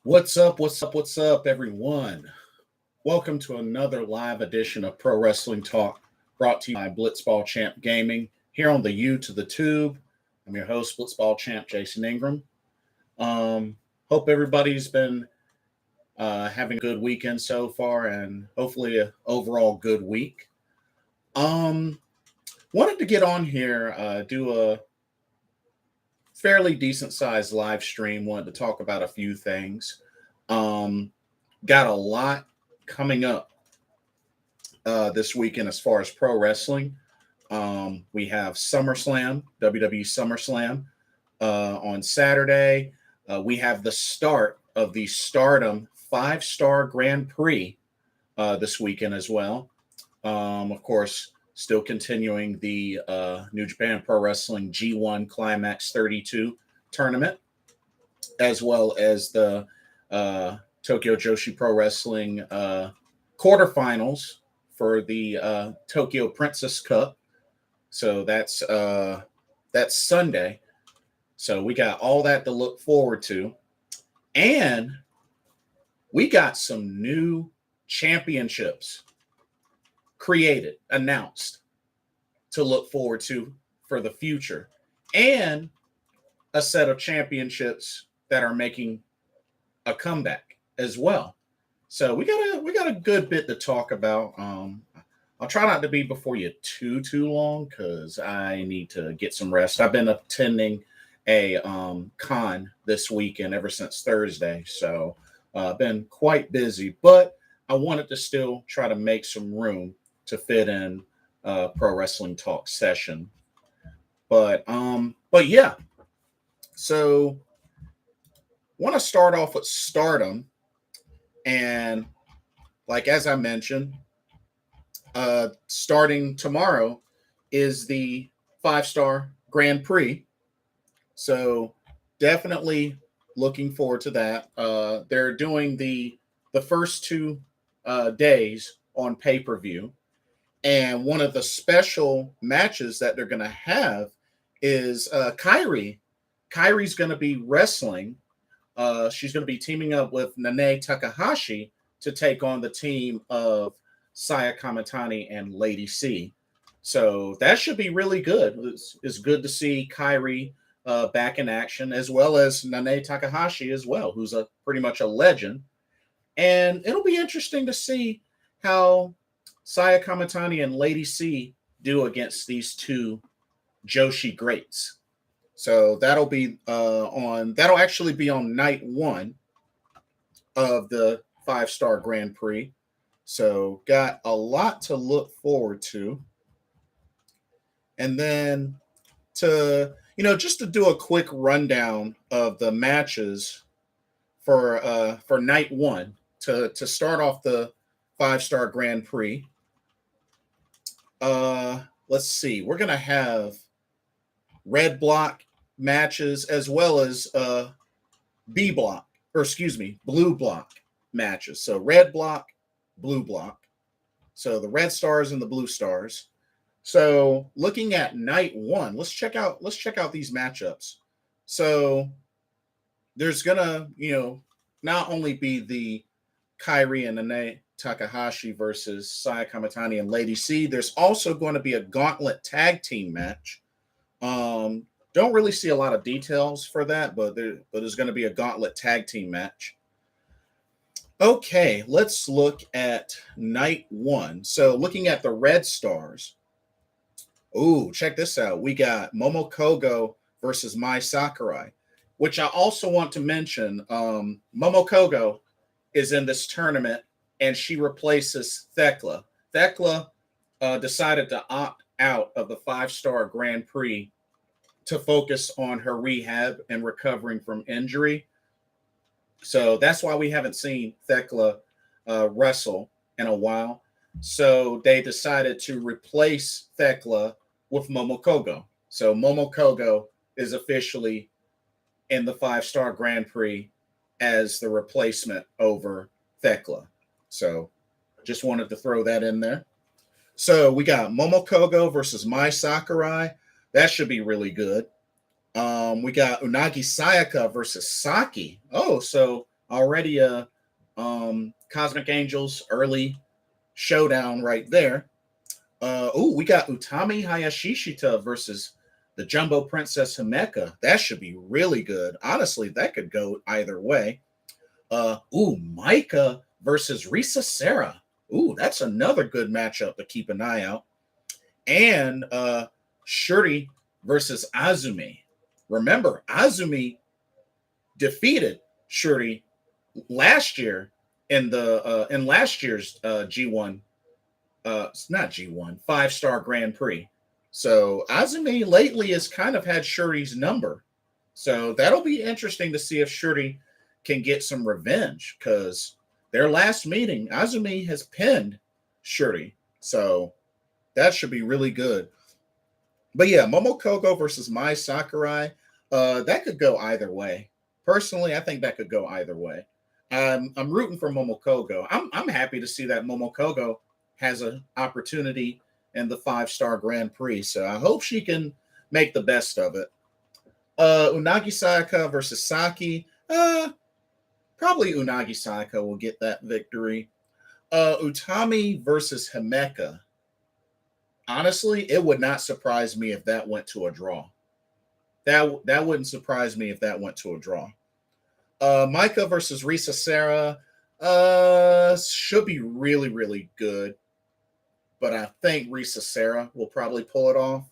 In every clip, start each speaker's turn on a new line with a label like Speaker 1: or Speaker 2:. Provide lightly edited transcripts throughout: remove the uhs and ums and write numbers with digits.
Speaker 1: What's up? What's up? What's up, everyone? Welcome to another live edition of Pro Wrestling Talk, brought to you by Blitzball Champ Gaming here on the U to the Tube. I'm your host, Blitzball Champ Jason Ingram. Hope everybody's been having a good weekend so far, and hopefully an overall good week. Wanted to get on here, do a fairly decent sized live stream. Wanted to talk about a few things. Got a lot coming up this weekend as far as pro wrestling. We have SummerSlam, WWE SummerSlam on Saturday. We have the start of the Stardom 5-Star Grand Prix this weekend as well. Of course, still continuing the New Japan Pro Wrestling G1 Climax 32 tournament, as well as the Tokyo Joshi Pro Wrestling quarterfinals for the Tokyo Princess Cup. So that's Sunday. So we got all that to look forward to. And we got some new championships created, announced to look forward to for the future, and a set of championships that are making a comeback as well. So we got a good bit to talk about. I'll try not to be before you too long because I need to get some rest. I've been attending a con this weekend ever since Thursday, so I've been quite busy, but I wanted to still try to make some room to fit in pro wrestling talk session. But yeah. So want to start off with Stardom, and like as I mentioned, starting tomorrow is the 5-Star Grand Prix. So definitely looking forward to that. They're doing the first 2 days on pay-per-view. And one of the special matches that they're going to have is Kairi. Kairi's going to be wrestling. She's going to be teaming up with Nene Takahashi to take on the team of Saya Kamatani and Lady C. So that should be really good. It's good to see Kairi back in action, as well as Nene Takahashi as well, who's pretty much a legend. And it'll be interesting to see how Saya Kamatani and Lady C do against these 2 Joshi greats. So that'll actually be on night 1 of the 5-Star Grand Prix. So got a lot to look forward to. And then just to do a quick rundown of the matches for night 1 to start off the 5-Star Grand Prix. Let's see. We're going to have red block matches as well as blue block matches. So red block, blue block. So the red stars and the blue stars. So looking at night 1, let's check out these matchups. So there's gonna, not only be the Kairi and Nene Takahashi versus Saya Kamatani and Lady C. There's also going to be a gauntlet tag team match. Don't really see a lot of details for that, but there's going to be a gauntlet tag team match. Okay, let's look at night 1. So looking at the red stars. Ooh, check this out. We got Momokogo versus Mai Sakurai, which I also want to mention. Momokogo is in this tournament, and she replaces Thekla. Thekla decided to opt out of the 5-Star Grand Prix to focus on her rehab and recovering from injury. So that's why we haven't seen Thekla wrestle in a while. So they decided to replace Thekla with Momokogo. So Momokogo is officially in the 5-Star Grand Prix as the replacement over Thekla. So just wanted to throw that in there. So we got Momokogo versus Mai Sakurai. That should be really good. We got Unagi Sayaka versus Saki. Oh, so already a Cosmic Angels early showdown right there. We got Utami Hayashi versus the Jumbo Princess Himeka. That should be really good. Honestly, that could go either way. Micah versus Risa Serra. That's another good matchup to keep an eye out. And Shorty versus Azumi. Remember, Azumi defeated Shorty last year in last year's G1. It's not G1, 5-star Grand Prix. So Azumi lately has kind of had Shuri's number. So that'll be interesting to see if Shuri can get some revenge, because their last meeting, Azumi has pinned Shuri. So that should be really good. But yeah, Momokogo versus Mai Sakurai, that could go either way. Personally, I think that could go either way. I'm rooting for Momokogo. I'm happy to see that Momokogo has an opportunity in the 5-star Grand Prix. So I hope she can make the best of it. Unagi Sayaka versus Saki. Probably Unagi Sayaka will get that victory. Utami versus Himeka. Honestly, it would not surprise me if that went to a draw. That wouldn't surprise me if that went to a draw. Micah versus Risa Serra should be really, really good. But I think Risa Serra will probably pull it off.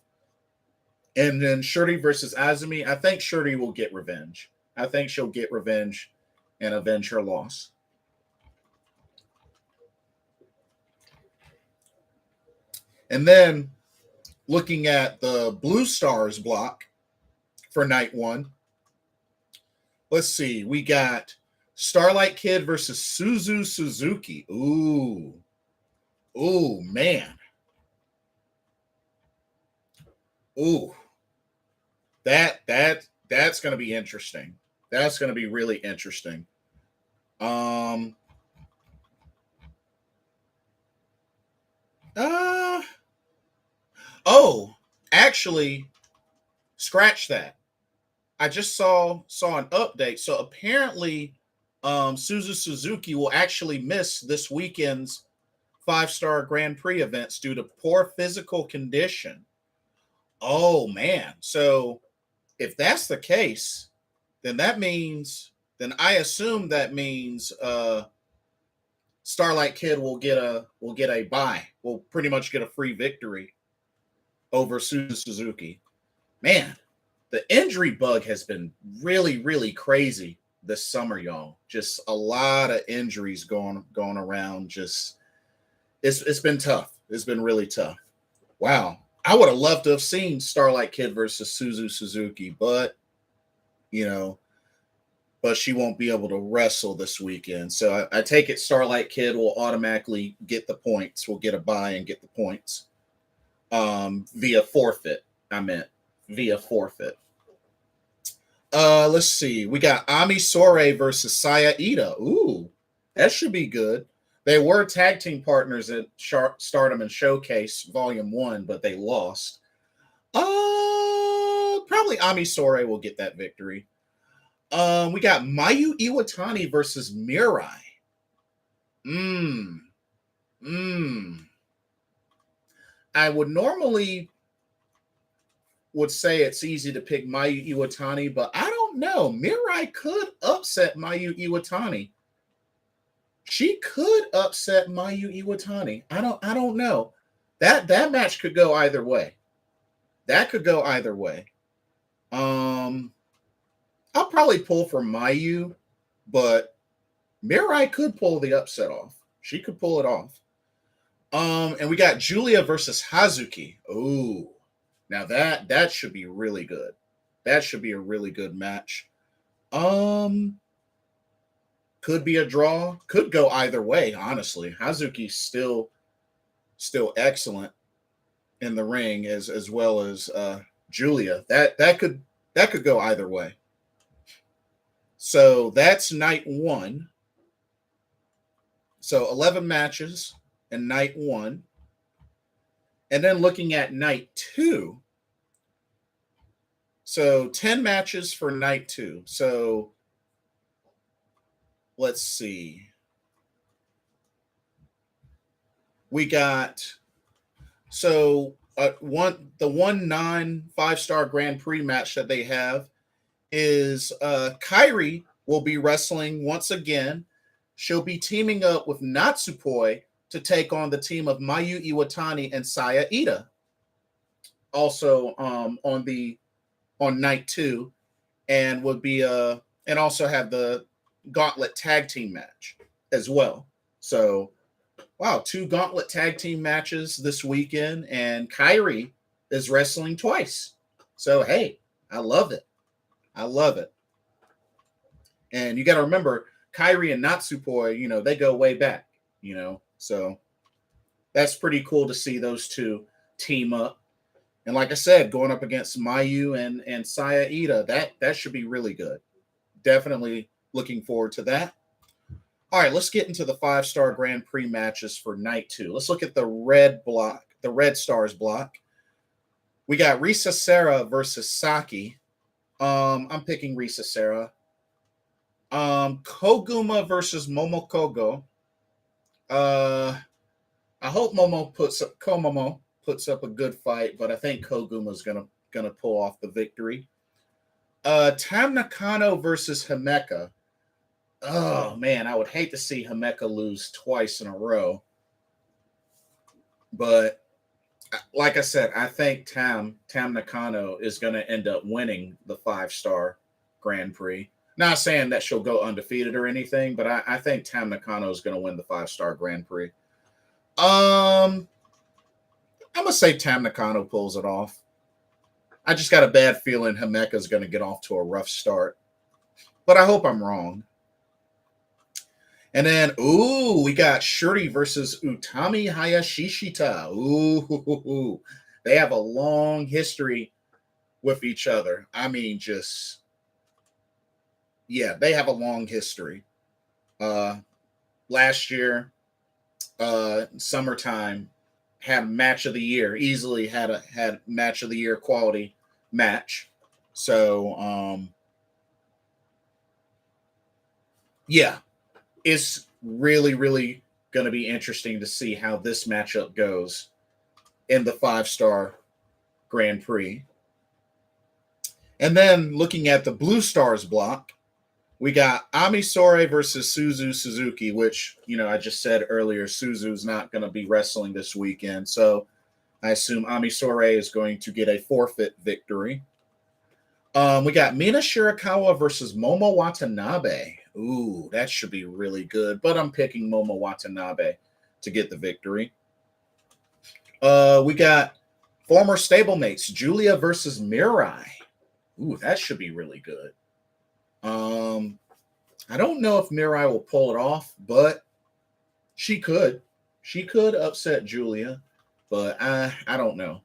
Speaker 1: And then Shorty versus Azumi, I think Shorty will get revenge. I think she'll get revenge and avenge her loss. And then looking at the Blue Stars block for night 1, let's see. We got Starlight Kid versus Suzu Suzuki. Ooh, man. Ooh. That's going to be interesting. That's going to be really interesting. Actually, scratch that. I just saw an update. So apparently, Suzu Suzuki will actually miss this weekend's 5-star Grand Prix events due to poor physical condition. Oh man. So if that's the case, then I assume that means Starlight Kid will get a bye. Will pretty much get a free victory over Suzu Suzuki. Man, the injury bug has been really, really crazy this summer, y'all. Just a lot of injuries going around. Just it's been tough. It's been really tough. Wow. I would have loved to have seen Starlight Kid versus Suzu Suzuki, but she won't be able to wrestle this weekend. So I take it Starlight Kid will automatically get the points. Will get a bye and get the points via forfeit. Via forfeit. Let's see. We got Ami Sourei versus Saya Ida. Ooh, that should be good. They were tag team partners at Stardom and Showcase Volume 1, but they lost. Probably Ami Sourei will get that victory. We got Mayu Iwatani versus Mirai. I would normally say it's easy to pick Mayu Iwatani, but I don't know. Mirai could upset Mayu Iwatani. She could upset Mayu Iwatani. I don't know. That match could go either way. That could go either way. I'll probably pull for Mayu, but Mirai could pull the upset off. She could pull it off. And we got Julia versus Hazuki. Ooh. Now that should be really good. That should be a really good match. Could be a draw. Could go either way, honestly. Hazuki's still excellent in the ring as well as Julia. That could go either way. So that's night 1. So 11 matches in night 1. And then looking at night 2. So 10 matches for night 2. So let's see. We got the 5-star Grand Prix match that they have is Kairi will be wrestling once again. She'll be teaming up with Natsupoi to take on the team of Mayu Iwatani and Saya Ida. Also on night 2, and would be and also have the Gauntlet tag team match as well. So wow, 2 Gauntlet tag team matches this weekend, and Kairi is wrestling twice. So hey, I love it. I love it. And you got to remember, Kairi and Natsupoi, they go way back, So that's pretty cool to see those 2 team up. And like I said, going up against Mayu and Saya Ida, that should be really good. Definitely looking forward to that. All right, let's get into the 5-star Grand Prix matches for night 2. Let's look at the red block, the Red Stars block. We got Risa Sera versus Saki. I'm picking Risa Sera. Koguma versus Momokogo. I hope Komomo puts up a good fight, but I think Koguma's gonna pull off the victory. Tam Nakano versus Himeka. Oh man, I would hate to see Himeka lose twice in a row. But like I said, I think Tam Nakano is going to end up winning the 5-star Grand Prix. Not saying that she'll go undefeated or anything, but I think Tam Nakano is going to win the 5-star Grand Prix. I'm going to say Tam Nakano pulls it off. I just got a bad feeling Himeka is going to get off to a rough start. But I hope I'm wrong. And then, we got Shorty versus Utami Hayashi. Ooh, they have a long history with each other. I mean, they have a long history. Last year, summertime, had match of the year. Easily had match of the year quality match. So, it's really, really going to be interesting to see how this matchup goes in the 5-star Grand Prix. And then looking at the Blue Stars block, we got Amisore versus Suzu Suzuki, which, I just said earlier, Suzu's not going to be wrestling this weekend. So I assume Amisore is going to get a forfeit victory. We got Mina Shirakawa versus Momo Watanabe. Ooh, that should be really good. But I'm picking Momo Watanabe to get the victory. We got former stablemates, Julia versus Mirai. Ooh, that should be really good. I don't know if Mirai will pull it off, but she could. She could upset Julia, but I don't know.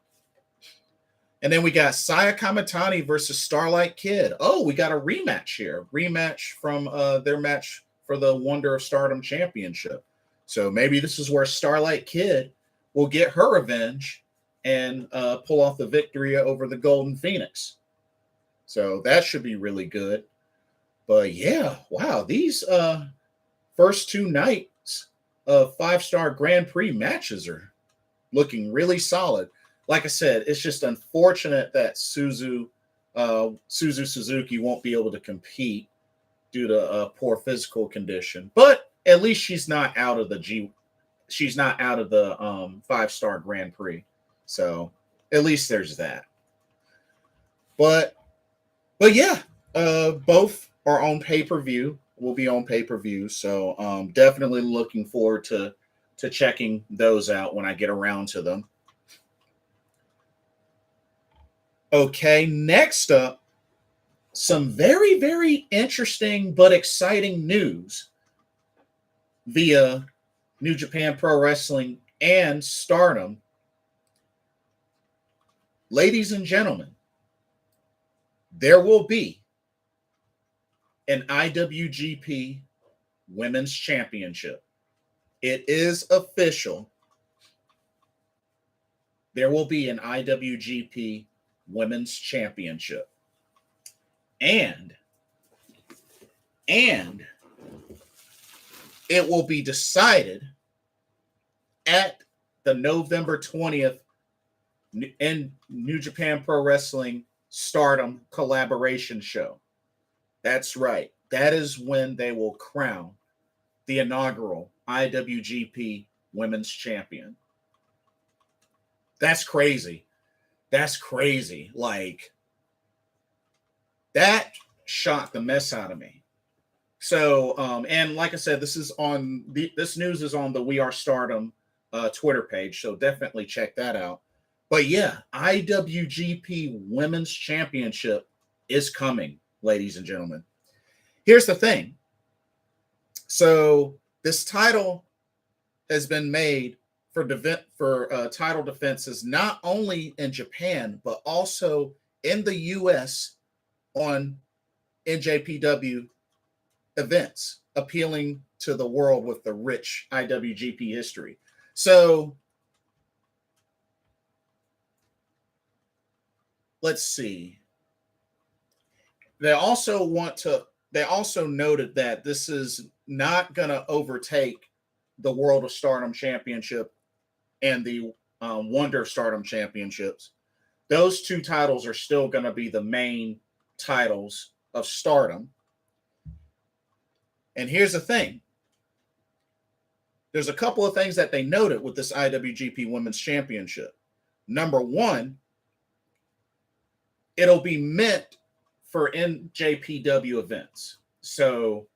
Speaker 1: And then we got Saya Kamatani versus Starlight Kid. Oh, we got a rematch here. Rematch from their match for the Wonder of Stardom Championship. So maybe this is where Starlight Kid will get her revenge and pull off the victory over the Golden Phoenix. So that should be really good. But yeah, wow, these first 2 nights of 5-star Grand Prix matches are looking really solid. Like I said, it's just unfortunate that Suzu Suzuki won't be able to compete due to poor physical condition. But at least she's not out of the 5-star Grand Prix. So at least there's that. But yeah, both are on pay-per-view. Will be on pay-per-view. So definitely looking forward to checking those out when I get around to them. Okay, next up, some very, very interesting but exciting news via New Japan Pro Wrestling and Stardom. Ladies and gentlemen, there will be an IWGP Women's Championship. It is official. There will be an IWGP Women's Championship. And it will be decided at the November 20th in New Japan Pro Wrestling Stardom collaboration show. That's right. That is when they will crown the inaugural IWGP Women's Champion. That's crazy. That's crazy. Like, that shocked the mess out of me. So, and like I said, this news is on the We Are Stardom Twitter page, so definitely check that out. But yeah, IWGP Women's Championship is coming, ladies and gentlemen. Here's the thing. So this title has been made for title defenses not only in Japan, but also in the U.S. on NJPW events, appealing to the world with the rich IWGP history. So let's see. They also noted that this is not going to overtake the World of Stardom Championship and the Wonder of Stardom Championships. Those two titles are still going to be the main titles of Stardom. And here's the thing. There's a couple of things that they noted with this IWGP Women's Championship. Number one, it'll be meant for NJPW events. So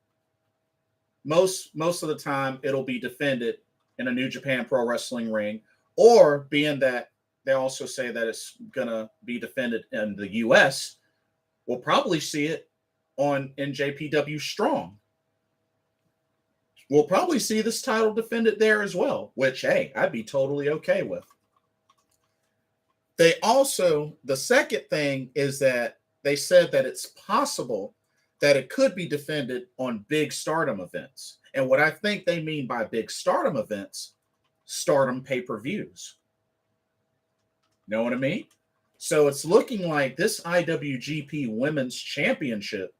Speaker 1: most of the time it'll be defended in a New Japan Pro Wrestling ring, or being that they also say that it's going to be defended in the US, we'll probably see it on NJPW Strong. We'll probably see this title defended there as well, which, hey, I'd be totally okay with. The second thing is that they said that it's possible that it could be defended on big Stardom events. And what I think they mean by big Stardom events, Stardom pay-per-views. Know what I mean? So it's looking like this IWGP Women's Championship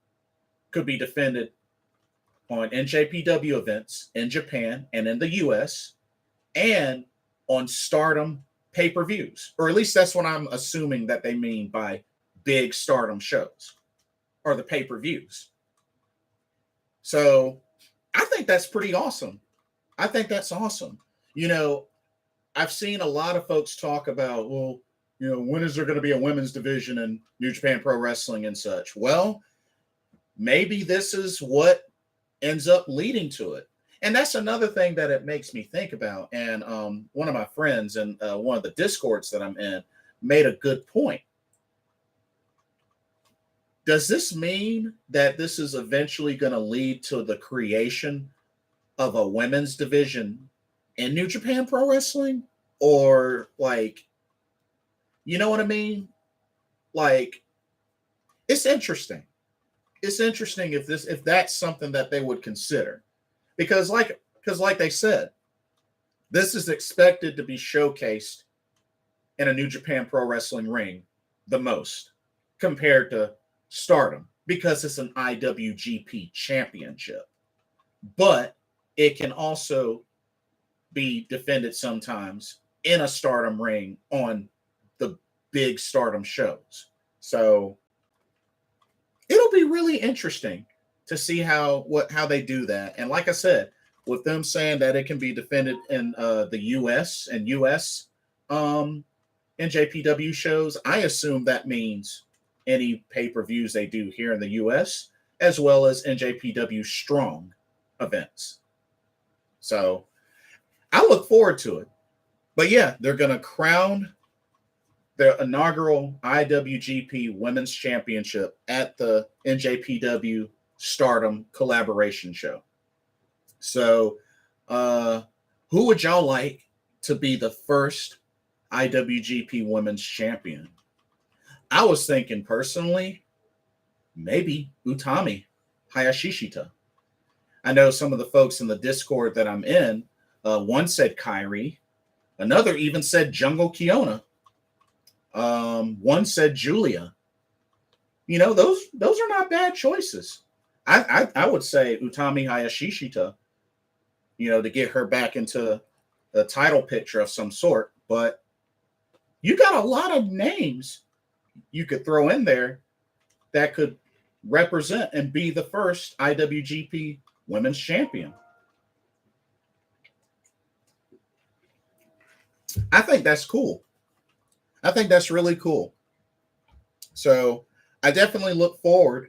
Speaker 1: could be defended on NJPW events in Japan and in the US, and on Stardom pay-per-views. Or at least that's what I'm assuming that they mean by big Stardom shows, or the pay-per-views. So I think that's pretty awesome. I think that's awesome. You know, I've seen a lot of folks talk about, well, you know, when is there going to be a women's division in New Japan Pro Wrestling and such? Well, maybe this is what ends up leading to it. And that's another thing that it makes me think about. And one of my friends in one of the Discords that I'm in made a good point. Does this mean that this is eventually going to lead to the creation of a women's division in New Japan Pro Wrestling? Or, like, you know what I mean? Like, it's interesting. It's interesting if that's something that they would consider. Because like they said, this is expected to be showcased in a New Japan Pro Wrestling ring the most compared to Stardom, because it's an IWGP championship. But it can also be defended sometimes in a Stardom ring on the big Stardom shows. So it'll be really interesting to see how they do that. And like I said, with them saying that it can be defended in the US and US NJPW shows, I assume that means any pay-per-views they do here in the US, as well as NJPW Strong events. So I look forward to it. But yeah, they're going to crown the inaugural IWGP Women's Championship at the NJPW Stardom collaboration show. So who would y'all like to be the first IWGP Women's Champion? I was thinking personally, maybe Utami Hayashi. I know some of the folks in the Discord that I'm in, one said Kairi, another even said Jungle Kiona. One said Julia. You know, those are not bad choices. I would say Utami Hayashishita to get her back into the title picture of some sort. But you got a lot of names you could throw in there that could represent and be the first IWGP Women's Champion. I think that's cool. I think that's really cool. So I definitely look forward,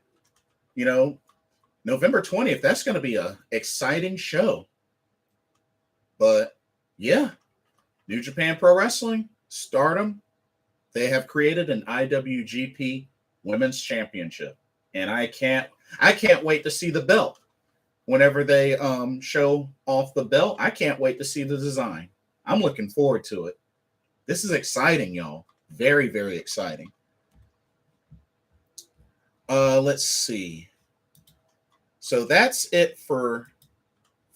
Speaker 1: November 20th. That's going to be an exciting show. But yeah, New Japan Pro Wrestling, Stardom, they have created an IWGP Women's Championship. And I can't wait to see the belt. Whenever they show off the belt, I can't wait to see the design. I'm looking forward to it. This is exciting, y'all. Very, very exciting. Let's see. So that's it for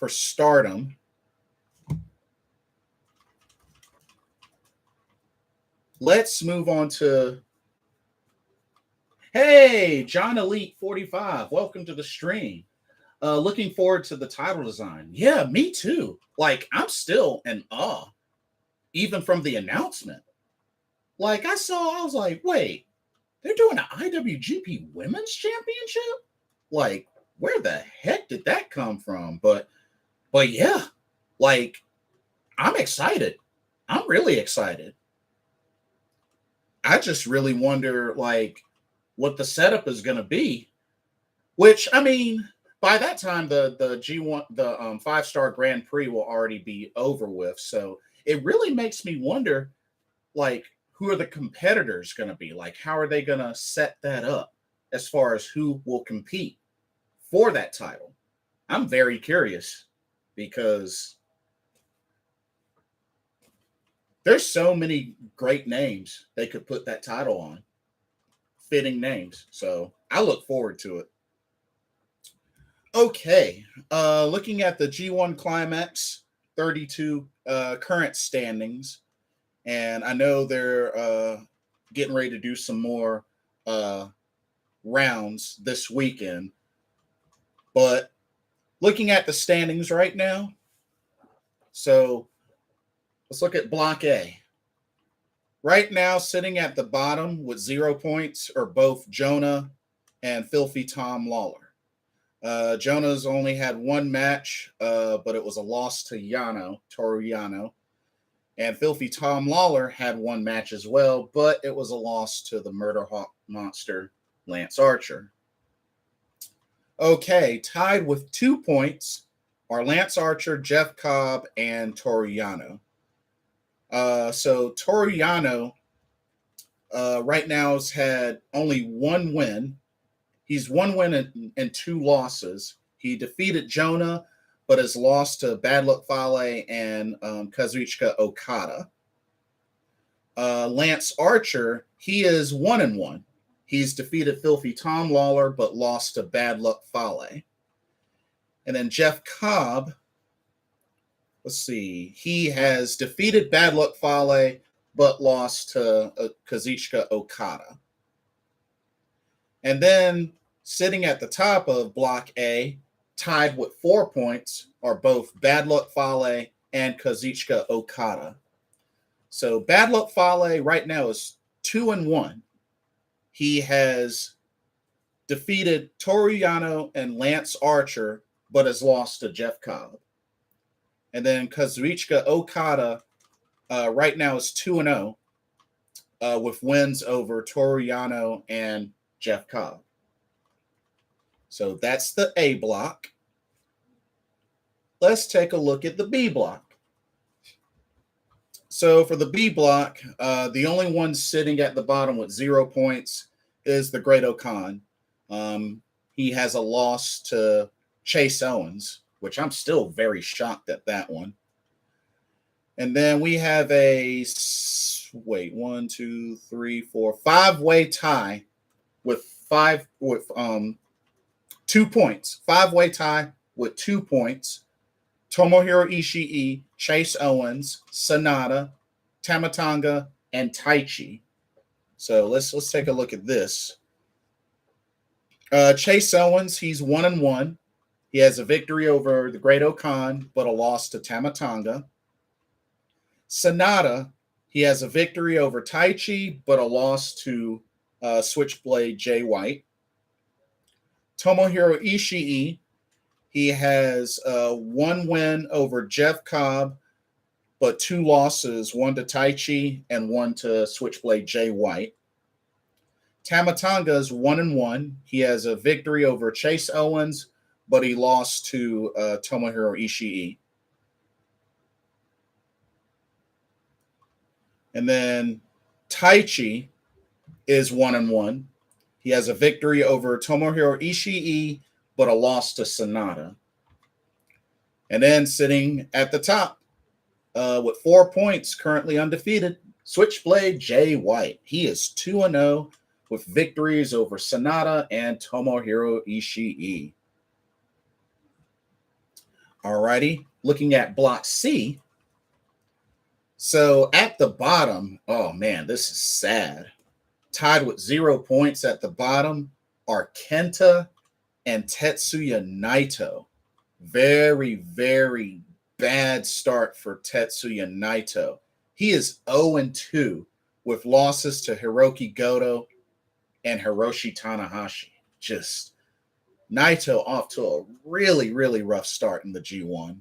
Speaker 1: Stardom. Let's move on to, hey, John Elite 45. Welcome to the stream. Looking forward to the title design. Yeah, me too. Like, I'm still in awe, even from the announcement. Like, I was like, wait, they're doing an IWGP Women's Championship? Like, where the heck did that come from? But yeah, like, I'm excited. I'm really excited. I just really wonder, like, what the setup is going to be. Which, I mean, by that time, the G1, the 5-star Grand Prix will already be over with. So it really makes me wonder, like, who are the competitors going to be? Like, how are they going to set that up as far as who will compete for that title? I'm very curious because there's so many great names they could put that title on. Fitting names. So I look forward to it. Okay. Looking at the G1 Climax 32 current standings. And I know they're getting ready to do some more rounds this weekend. But looking at the standings right now, so let's look at Block A. Right now, sitting at the bottom with 0 points are both Jonah and Filthy Tom Lawler. Jonah's only had one match, but it was a loss to Toru Yano. And Filthy Tom Lawler had one match as well, but it was a loss to the Murder Hawk Monster, Lance Archer. Okay, tied with 2 points are Lance Archer, Jeff Cobb, and Toru Yano. So Toru Yano right now has had only one win. He's 1 win and 2 losses. He defeated Jonah, but has lost to Bad Luck Fale and Kazuchika Okada. Lance Archer, he is 1-1. He's defeated Filthy Tom Lawler, but lost to Bad Luck Fale. And then Jeff Cobb, let's see, he has defeated Bad Luck Fale, but lost to Kazuchika Okada. And then sitting at the top of Block A, tied with 4 points, are both Bad Luck Fale and Kazuchika Okada. So Bad Luck Fale right now is 2-1. He has defeated Toru Yano and Lance Archer, but has lost to Jeff Cobb. And then Kazuchika Okada right now is 2-0 with wins over Toru Yano and Jeff Cobb. So that's the A block. Let's take a look at the B block. So for the B block, the only one sitting at the bottom with 0 points is the Great Okan. He has a loss to Chase Owens, which I'm still very shocked at that one. And then we have a 5-way tie with 2 points. 5-way tie with 2 points. Tomohiro Ishii, Chase Owens, Sonata, Tamatanga, and Taichi. So let's take a look at this. Chase Owens, he's 1-1. He has a victory over the Great Okan, but a loss to Tama Tonga. Sanada, he has a victory over Taichi, but a loss to Switchblade Jay White. Tomohiro Ishii, he has one win over Jeff Cobb, but two losses, one to Taichi and one to Switchblade Jay White. Tama Tonga's 1-1. He has a victory over Chase Owens, but he lost to Tomohiro Ishii. And then Taichi is 1-1. He has a victory over Tomohiro Ishii, but a loss to Sanada. And then sitting at the top with 4 points, currently undefeated, Switchblade Jay White. He is 2-0 with victories over Sanada and Tomohiro Ishii. Alrighty, looking at Block C. So at the bottom, oh man, this is sad. Tied with 0 points at the bottom are Kenta and Tetsuya Naito. Very, very bad start for Tetsuya Naito. He is 0-2 with losses to Hiroki Goto and Hiroshi Tanahashi. Just Naito off to a really, really rough start in the G1.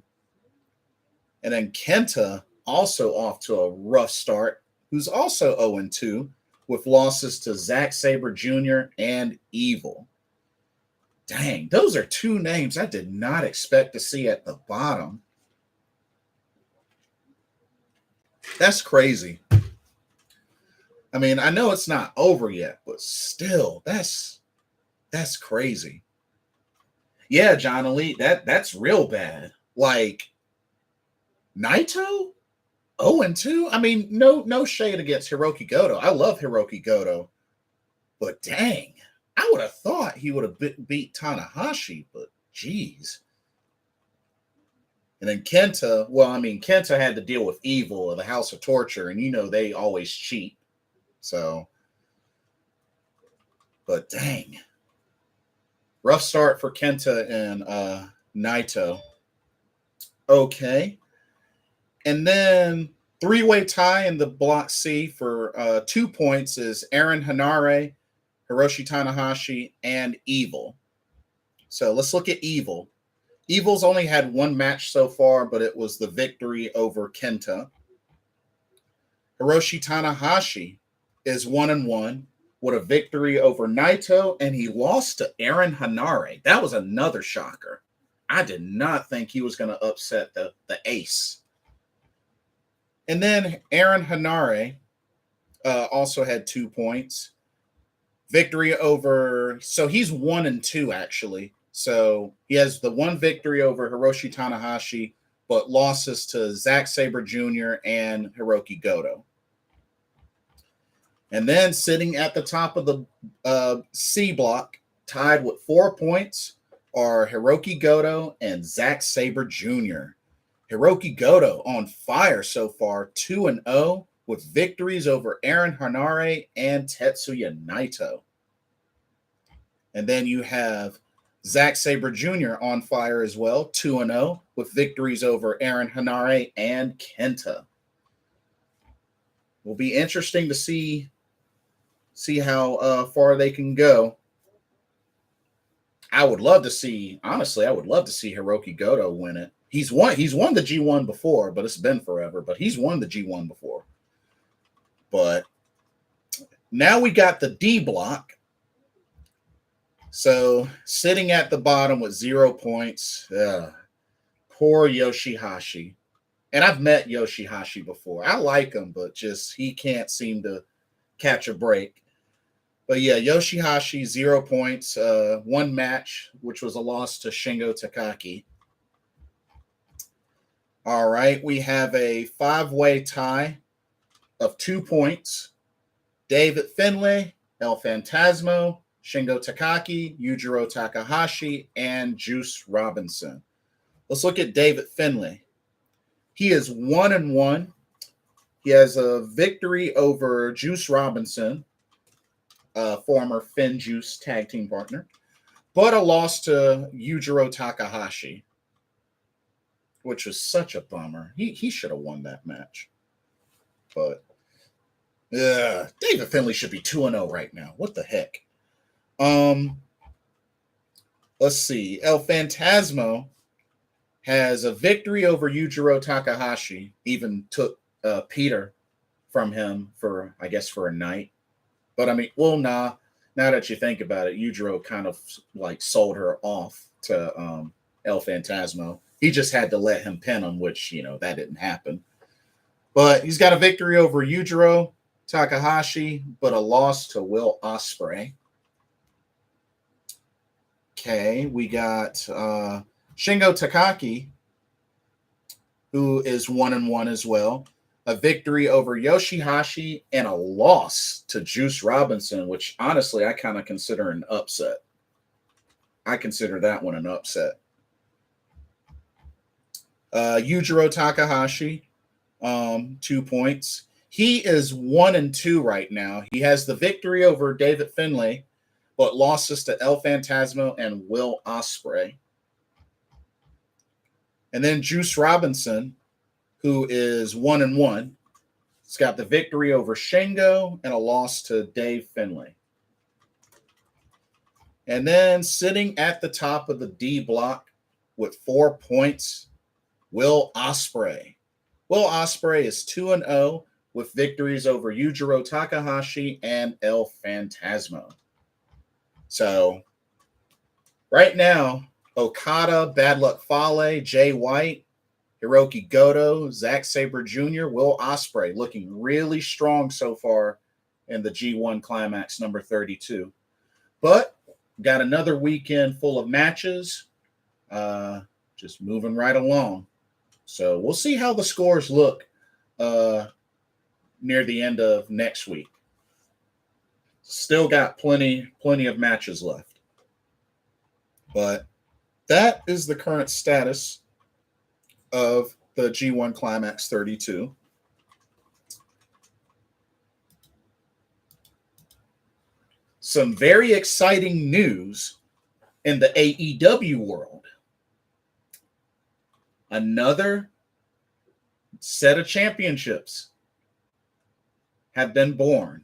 Speaker 1: And then Kenta also off to a rough start, who's also 0-2 with losses to Zack Sabre Jr. and Evil. Dang, those are two names I did not expect to see at the bottom. That's crazy. I mean, I know it's not over yet, but still, that's crazy. Yeah, John Elite, that's real bad. Like, Naito? 0-2? I mean, no shade against Hiroki Goto. I love Hiroki Goto. But dang, I would have thought he would have beat Tanahashi, but geez. And then Kenta, well, I mean, Kenta had to deal with Evil or the House of Torture, and you know they always cheat. So, but dang. Rough start for Kenta and Naito. Okay. And then three-way tie in the Block C for 2 points is Aaron Hanare, Hiroshi Tanahashi, and Evil. So let's look at Evil. Evil's only had one match so far, but it was the victory over Kenta. Hiroshi Tanahashi is 1-1 with a victory over Naito, and he lost to Aaron Hanare. That was another shocker. I did not think he was going to upset the ace. And then Aaron Hanare also had 2 points. Victory over, so he's 1-2 actually. So he has the one victory over Hiroshi Tanahashi, but losses to Zack Sabre Jr. and Hiroki Goto. And then sitting at the top of the C block, tied with 4 points, are Hiroki Goto and Zack Sabre Jr. Hiroki Goto on fire so far, 2-0 with victories over Aaron Hanare and Tetsuya Naito. And then you have Zack Sabre Jr. on fire as well, 2-0 with victories over Aaron Hanare and Kenta. Will be interesting to see how far they can go. I would love to see Hiroki Goto win it. He's won the G1 before, but it's been forever. But he's won the G1 before. But now we got the D block. So sitting at the bottom with 0 points, poor Yoshihashi. And I've met Yoshihashi before. I like him, but just he can't seem to catch a break. But yeah, Yoshihashi, 0 points, one match, which was a loss to Shingo Takaki. All right, we have a 5-way tie of 2 points. David Finlay, El Phantasmo, Shingo Takaki, Yujiro Takahashi, and Juice Robinson. Let's look at David Finlay. He is 1-1. He has a victory over Juice Robinson, former Finn Juice tag team partner, but a loss to Yujiro Takahashi, which was such a bummer. He should have won that match. But David Finlay should be 2-0 right now. What the heck? Let's see. El Phantasmo has a victory over Yujiro Takahashi. Even took Peter from him for a night. But I mean, well, nah. Now that you think about it, Yujiro kind of like sold her off to El Phantasmo. He just had to let him pin him, which, that didn't happen. But he's got a victory over Yujiro Takahashi, but a loss to Will Ospreay. Okay, we got Shingo Takaki, who is 1-1 as well. A victory over Yoshihashi and a loss to Juice Robinson, which honestly I kind of consider an upset. I consider that one an upset. Yujiro Takahashi, 2 points. He is 1-2 right now. He has the victory over David Finlay, but losses to El Phantasmo and Will Ospreay. And then Juice Robinson, who is 1-1. He's got the victory over Shingo and a loss to Dave Finlay. And then sitting at the top of the D block with 4 points, Will Ospreay. Will Ospreay is 2-0 with victories over Yujiro Takahashi and El Phantasmo. So right now, Okada, Bad Luck Fale, Jay White, Hiroki Goto, Zack Sabre Jr., Will Ospreay looking really strong so far in the G1 Climax number 32. But got another weekend full of matches, just moving right along. So we'll see how the scores look near the end of next week. Still got plenty of matches left. But that is the current status of the G1 Climax 32. Some very exciting news in the AEW world. Another set of championships have been born.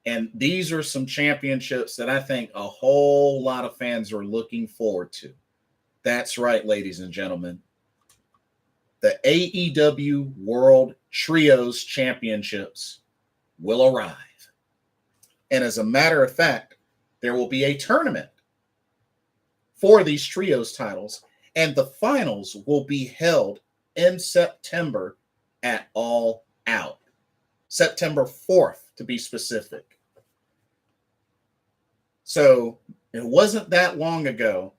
Speaker 1: And these are some championships that I think a whole lot of fans are looking forward to. That's right, ladies and gentlemen. The AEW World Trios Championships will arrive. And as a matter of fact, there will be a tournament for these trios titles, and the finals will be held in September at All Out. September 4th, to be specific. So it wasn't that long ago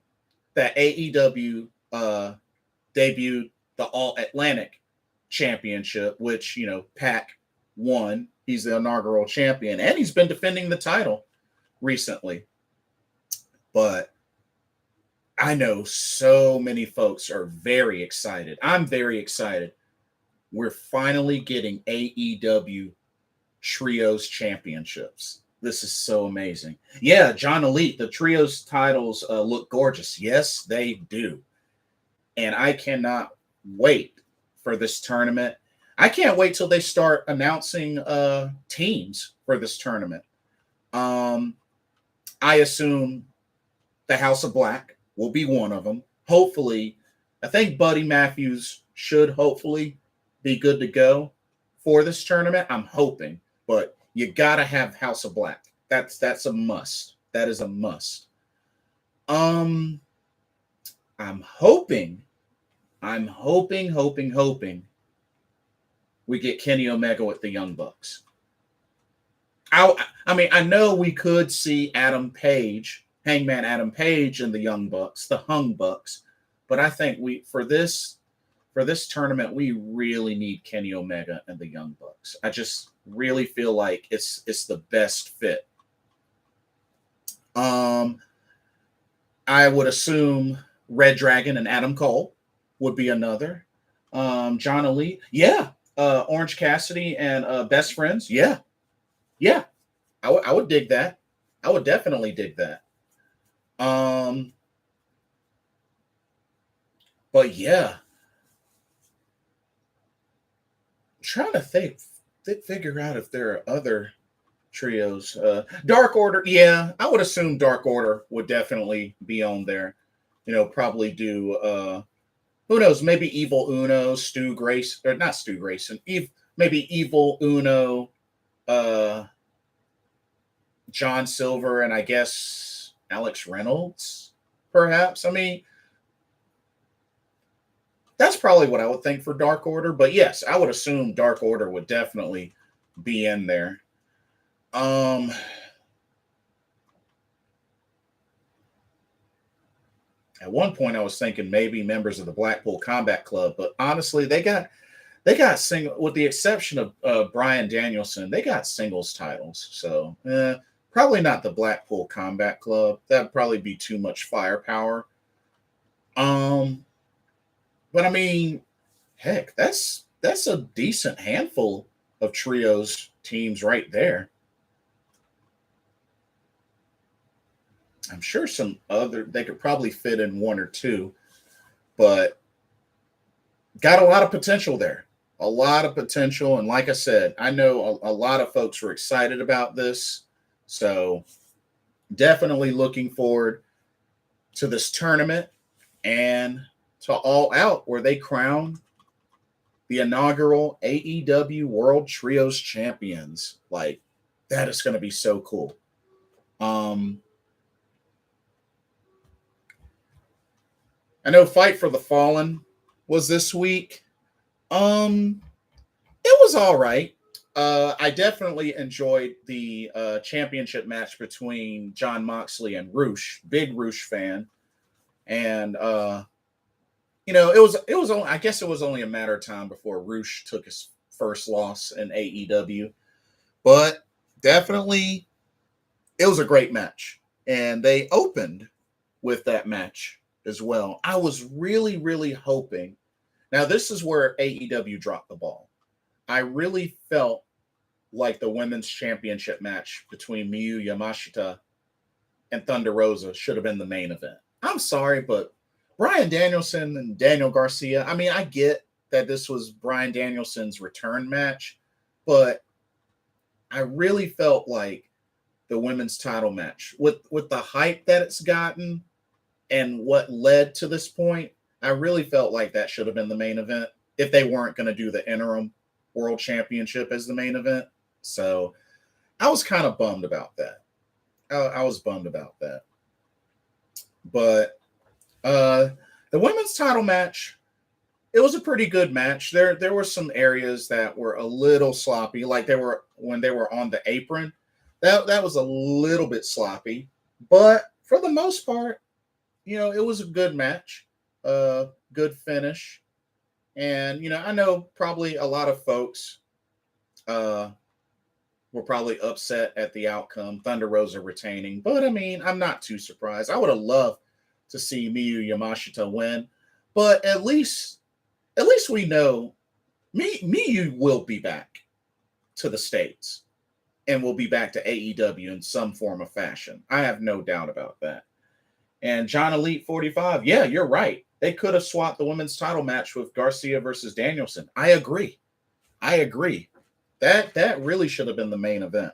Speaker 1: that AEW debuted the All Atlantic Championship, which, Pac won. He's the inaugural champion, and he's been defending the title recently. But I know so many folks are very excited. I'm very excited. We're finally getting AEW Trios Championships. This is so amazing. Yeah, John Elite, the Trios titles look gorgeous. Yes, they do. And I cannot wait for this tournament. I can't wait till they start announcing teams for this tournament. I assume the House of Black will be one of them. Hopefully, I think Buddy Matthews should hopefully be good to go for this tournament. I'm hoping, but you gotta have House of Black. That's a must. That is a must. I'm hoping we get Kenny Omega with the Young Bucks. I know we could see Adam Page, Hangman Adam Page, and the Young Bucks, the Hung Bucks, but I think for this tournament, we really need Kenny Omega and the Young Bucks. I just really feel like it's the best fit. I would assume Red Dragon and Adam Cole would be another. John Elite, yeah. Orange Cassidy and Best Friends, yeah. I would dig that. I would definitely dig that. Um, but yeah, I'm trying to figure out if there are other trios. Dark Order, yeah, I would assume Dark Order would definitely be on there. Probably do who knows, maybe Evil Uno, Stu Grace, or not Stu Grayson, maybe Evil Uno, uh John Silver, and I guess Alex Reynolds, perhaps. I mean, that's probably what I would think for Dark Order, but yes, I would assume Dark Order would definitely be in there. Um at one point I was thinking maybe members of the Blackpool Combat Club, but honestly, they got single, with the exception of Brian Danielson, they got singles titles. So probably not the Blackpool Combat Club. That'd probably be too much firepower. Um, but I mean, heck, that's a decent handful of trios teams right there. I'm sure some other they could probably fit in one or two, but got a lot of potential there. A lot of potential. And like I said, I know a lot of folks were excited about this. So definitely looking forward to this tournament and to All Out, where they crown the inaugural AEW World Trios Champions. Like, that is going to be so cool. I know Fight for the Fallen was this week. It was all right. I definitely enjoyed the championship match between John Moxley and Roosh. Big Roosh fan, and it was only, I guess it was only a matter of time before Roosh took his first loss in AEW, but definitely it was a great match, and they opened with that match as well. I was really, really hoping. Now, this is where AEW dropped the ball. I really felt like the women's championship match between Miyu Yamashita and Thunder Rosa should have been the main event. I'm sorry, but Bryan Danielson and Daniel Garcia, I mean, I get that this was Bryan Danielson's return match, but I really felt like the women's title match, with the hype that it's gotten and what led to this point, I really felt like that should have been the main event if they weren't going to do the interim world championship as the main event. So I was kind of bummed about that. I was bummed about that. But the women's title match, it was a pretty good match. There were some areas that were a little sloppy, like they were when they were on the apron. That was a little bit sloppy, but for the most part, it was a good match, good finish. And I know probably a lot of folks were probably upset at the outcome, Thunder Rosa retaining. But I mean, I'm not too surprised. I would have loved to see Miyu Yamashita win, but at least we know Miyu will be back to the States and will be back to AEW in some form of fashion. I have no doubt about that. And John Elite 45, yeah, you're right. They could have swapped the women's title match with Garcia versus Danielson. I agree. That really should have been the main event.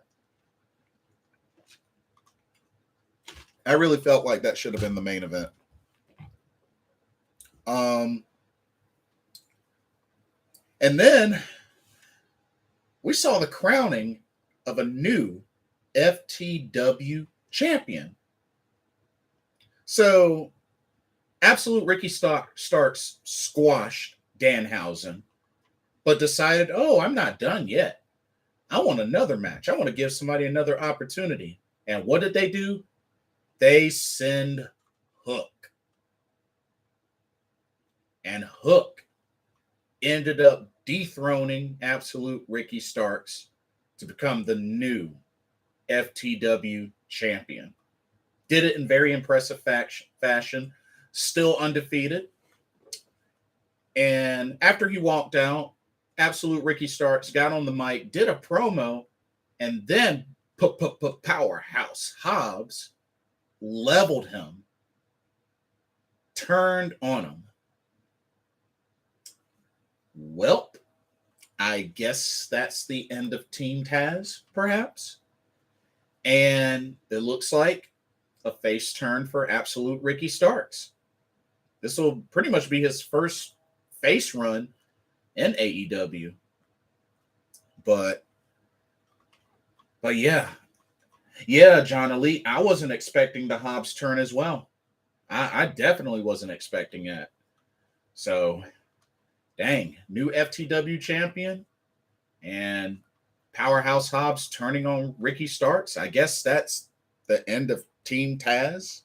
Speaker 1: I really felt like that should have been the main event. And then we saw the crowning of a new FTW champion. So, Absolute Ricky Starks squashed Danhausen, but decided, oh, I'm not done yet. I want another match. I want to give somebody another opportunity. And what did they do? They send Hook. And Hook ended up dethroning Absolute Ricky Starks to become the new FTW champion. Did it in very impressive fashion, still undefeated. And after he walked out, Absolute Ricky Starks got on the mic, did a promo, and then Powerhouse Hobbs leveled him, turned on him. Welp, I guess that's the end of Team Taz, perhaps. And it looks like a face turn for Absolute Ricky Starks. This will pretty much be his first face run in AEW. But yeah, John Elite, I wasn't expecting the Hobbs turn as well. I definitely wasn't expecting that. So, dang, new FTW champion and Powerhouse Hobbs turning on Ricky Starks. I guess that's the end of Team Taz.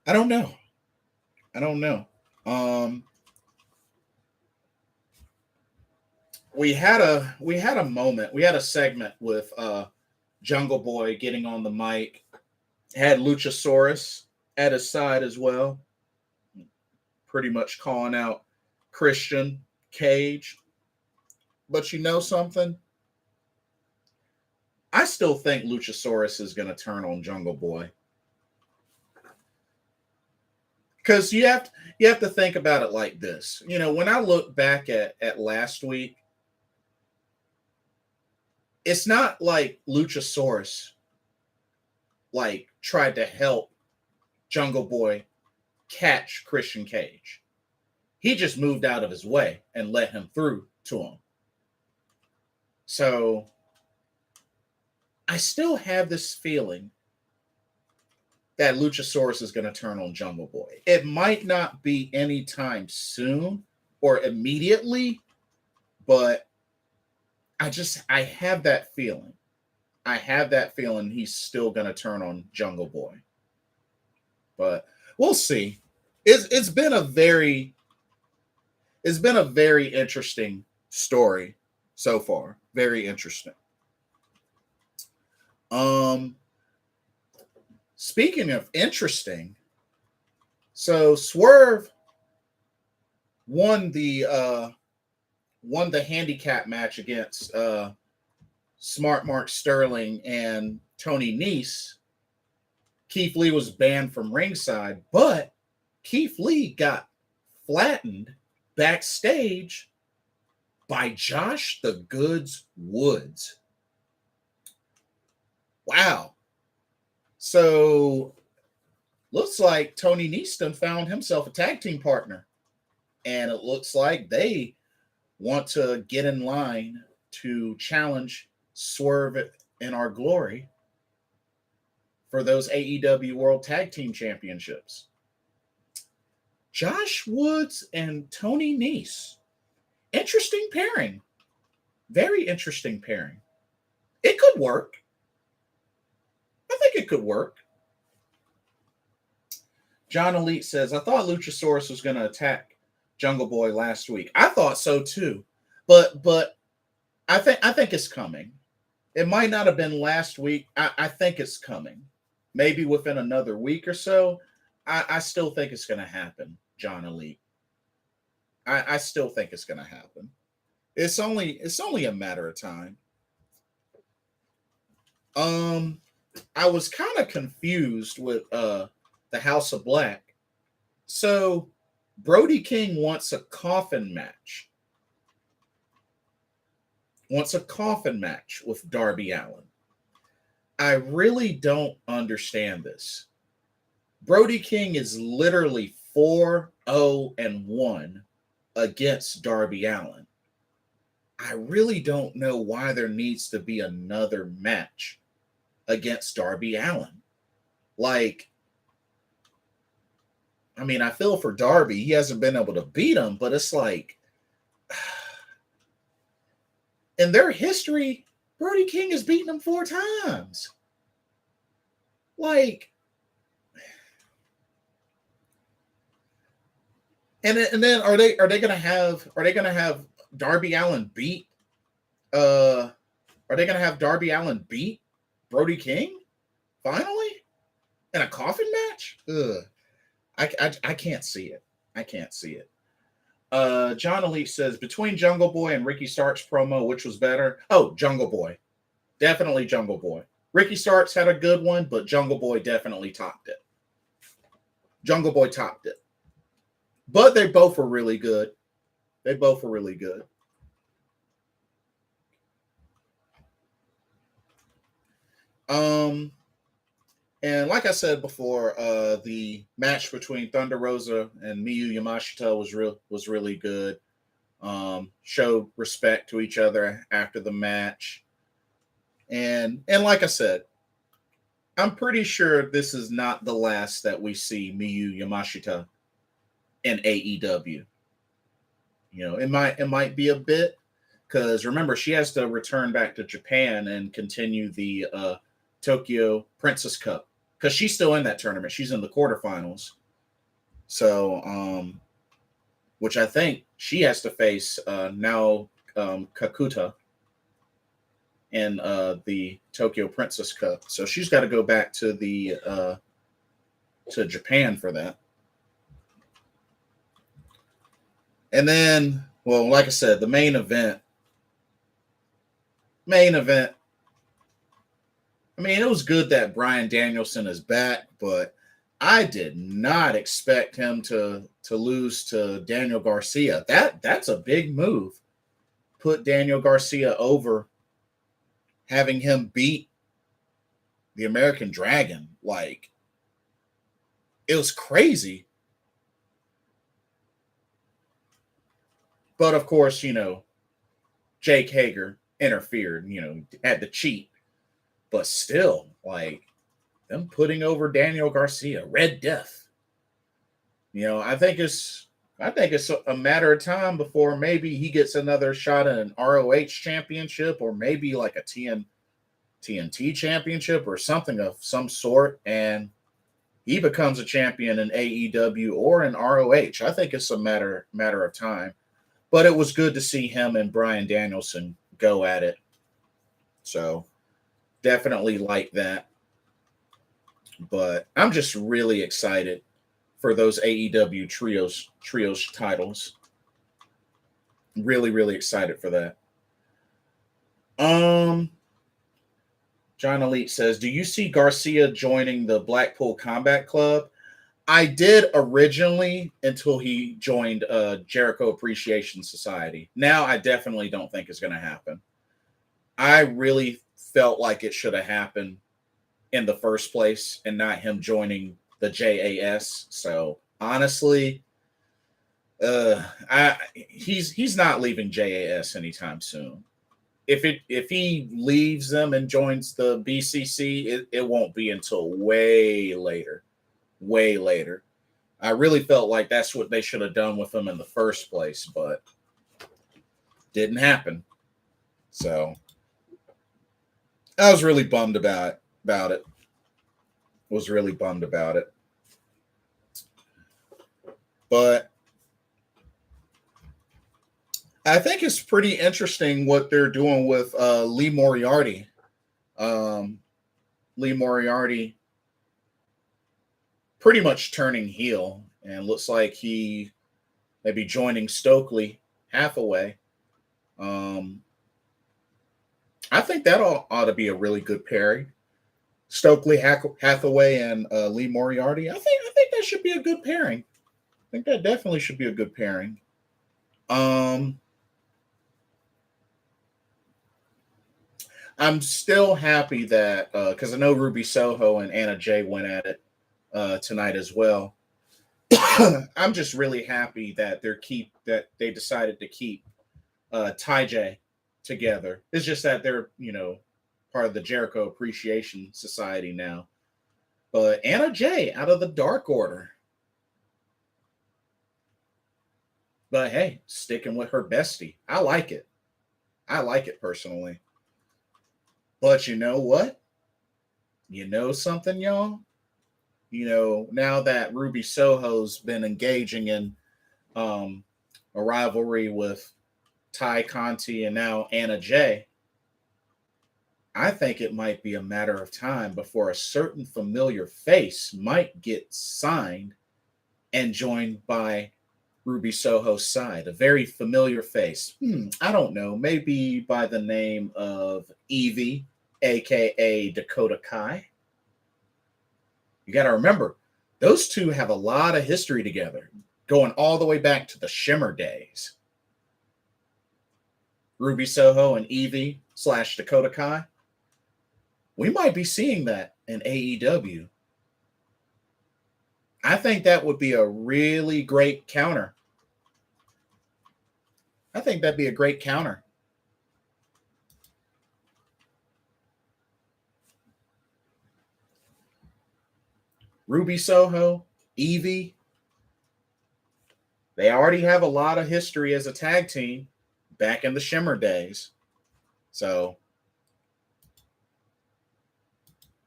Speaker 1: I don't know. We had a moment. We had a segment with Jungle Boy getting on the mic. Had Luchasaurus at his side as well, pretty much calling out Christian Cage. But you know something? I still think Luchasaurus is going to turn on Jungle Boy. Because you have to think about it like this. You know, when I look back at last week, it's not like Luchasaurus tried to help Jungle Boy catch Christian Cage. He just moved out of his way and let him through to him. So I still have this feeling that Luchasaurus is going to turn on Jungle Boy. It might not be anytime soon or immediately, but I have that feeling. I have that feeling he's still going to turn on Jungle Boy. But we'll see. It's been a very interesting story so far. Very interesting. Speaking of interesting, so Swerve won the handicap match against Smart Mark Sterling and Tony Nese. Keith Lee was banned from ringside, but Keith Lee got flattened backstage by Josh the Goods Woods. Wow. So looks like Tony Nese found himself a tag team partner. And it looks like they want to get in line to challenge Swerve in Our Glory for those AEW World Tag Team Championships. Josh Woods and Tony Nese. Interesting pairing. Very interesting pairing. It could work. I think it could work. John Elite says, I thought Luchasaurus was going to attack Jungle Boy last week. I thought so too. But I think it's coming. It might not have been last week. I think it's coming. Maybe within another week or so. I still think it's going to happen, John Elite. I still think it's going to happen. It's only a matter of time. I was kind of confused with the House of Black. So Brody King wants a coffin match. Wants a coffin match with Darby Allin. I really don't understand this. Brody King is literally 4-0-1 against Darby Allin. I really don't know why there needs to be another match against Darby Allin. Like, I mean, I feel for Darby. He hasn't been able to beat him, but it's like, in their history, Brody King has beaten him 4 times. Like, and then are they gonna have Darby Allin beat? Are they gonna have Darby Allin beat Brody King finally in a coffin match? Ugh. I can't see it. I can't see it. John Elite says, between Jungle Boy and Ricky Starks promo, which was better? Oh, Jungle Boy. Definitely Jungle Boy. Ricky Starks had a good one, but Jungle Boy definitely topped it. Jungle Boy topped it. But they both were really good. They both were really good. And like I said before, the match between Thunder Rosa and Miyu Yamashita was really good. Showed respect to each other after the match. And like I said, I'm pretty sure this is not the last that we see Miyu Yamashita in AEW. You know, it might be a bit, because remember, she has to return back to Japan and continue the Tokyo Princess Cup, because she's still in that tournament. She's in the quarterfinals. So, which I think she has to face now Kakuta in the Tokyo Princess Cup. So she's got to go back to the to Japan for that. And then, well, like I said, the main event. I mean, it was good that Bryan Danielson is back, but I did not expect him to lose to Daniel Garcia. That's a big move. Put Daniel Garcia over, having him beat the American Dragon. Like, it was crazy. But of course, you know, Jake Hager interfered, you know, had to cheat. But still, like, them putting over Daniel Garcia, Red Death. You know, I think it's a matter of time before maybe he gets another shot at an ROH championship, or maybe like a TNT championship or something of some sort, and he becomes a champion in AEW or in ROH. I think it's a matter of time. But it was good to see him and Bryan Danielson go at it. So definitely like that. But I'm just really excited for those AEW trios titles. Really, really excited for that. John Elite says, do you see Garcia joining the Blackpool Combat Club? I did originally, until he joined Jericho Appreciation Society. Now I definitely don't think it's going to happen. I really felt like it should have happened in the first place and not him joining the JAS. So honestly, he's not leaving JAS anytime soon. If he leaves them and joins the BCC, it won't be until way later. Way later. I really felt like that's what they should have done with him in the first place, but didn't happen. So I was really bummed about it. Was really bummed about it. But I think it's pretty interesting what they're doing with Lee Moriarty. Lee Moriarty pretty much turning heel, and looks like he may be joining Stokely Hathaway. I think that ought to be a really good pairing. Stokely Hathaway and Lee Moriarty. I think that should be a good pairing. I think that definitely should be a good pairing. I'm still happy that because I know Ruby Soho and Anna Jay went at it tonight as well. I'm just really happy that they decided to keep Ty J together. It's just that they're, you know, part of the Jericho Appreciation Society now. But Anna Jay out of the Dark Order. But hey, sticking with her bestie. I like it. I like it personally. But you know what? You know something, y'all? You know, now that Ruby Soho's been engaging in a rivalry with Ty Conti and now Anna Jay, I think it might be a matter of time before a certain familiar face might get signed and joined by Ruby Soho's side. A very familiar face. I don't know. Maybe by the name of Evie. aka Dakota Kai. You got to remember, those two have a lot of history together, going all the way back to the Shimmer days. Ruby Soho and Evie / Dakota Kai. We might be seeing that in AEW. I think that would be a really great counter. I think that'd be a great counter. Ruby Soho, Evie, they already have a lot of history as a tag team back in the Shimmer days. So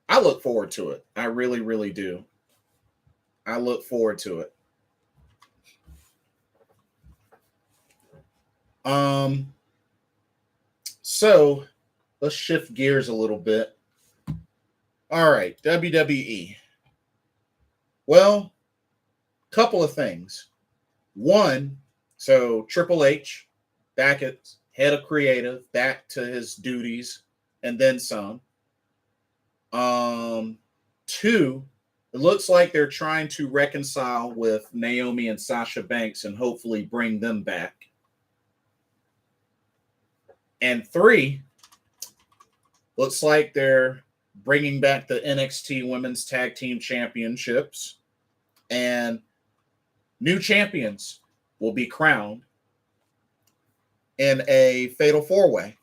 Speaker 1: I look forward to it. I really, really do. I look forward to it. So let's shift gears a little bit. All right, WWE. Well, couple of things. One, so Triple H, back at head of creative, back to his duties, and then some. Two, it looks like they're trying to reconcile with Naomi and Sasha Banks and hopefully bring them back. And three, looks like they're bringing back the NXT Women's Tag Team Championships, and new champions will be crowned in a fatal four-way.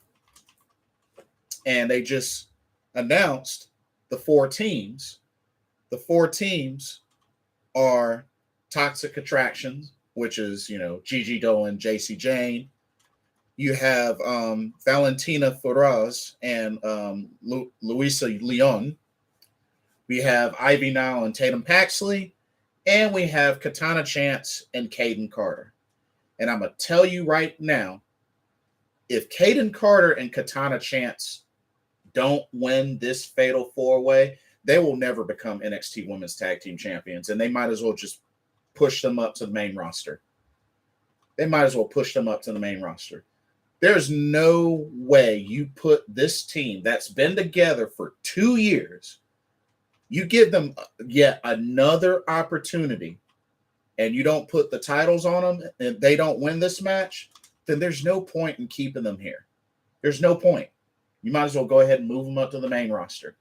Speaker 1: And they just announced the 4 teams. The 4 teams are Toxic Attractions, which is, Gigi Dolan, JC Jane. You have Valentina Feroz and Luisa Leon. We have Ivy Nile and Tatum Paxley. And we have Katana Chance and Caden Carter. And I'm going to tell you right now, if Caden Carter and Katana Chance don't win this fatal four-way, they will never become NXT Women's Tag Team Champions. And they might as well just push them up to the main roster. There's no way you put this team that's been together for 2 years, you give them yet another opportunity, and you don't put the titles on them, and they don't win this match, then there's no point in keeping them here. There's no point. You might as well go ahead and move them up to the main roster.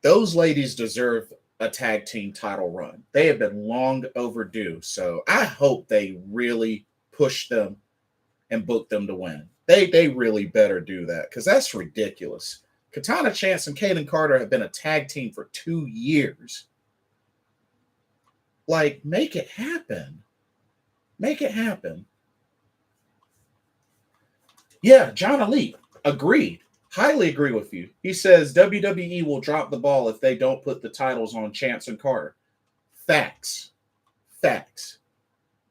Speaker 1: Those ladies deserve a tag team title run. They have been long overdue, so I hope they really push them and book them to win. They really better do that, because that's ridiculous. Katana Chance and Caden Carter have been a tag team for 2 years. Like, make it happen. Make it happen. Yeah, John Elite agreed. Highly agree with you. He says WWE will drop the ball if they don't put the titles on Chance and Carter. Facts.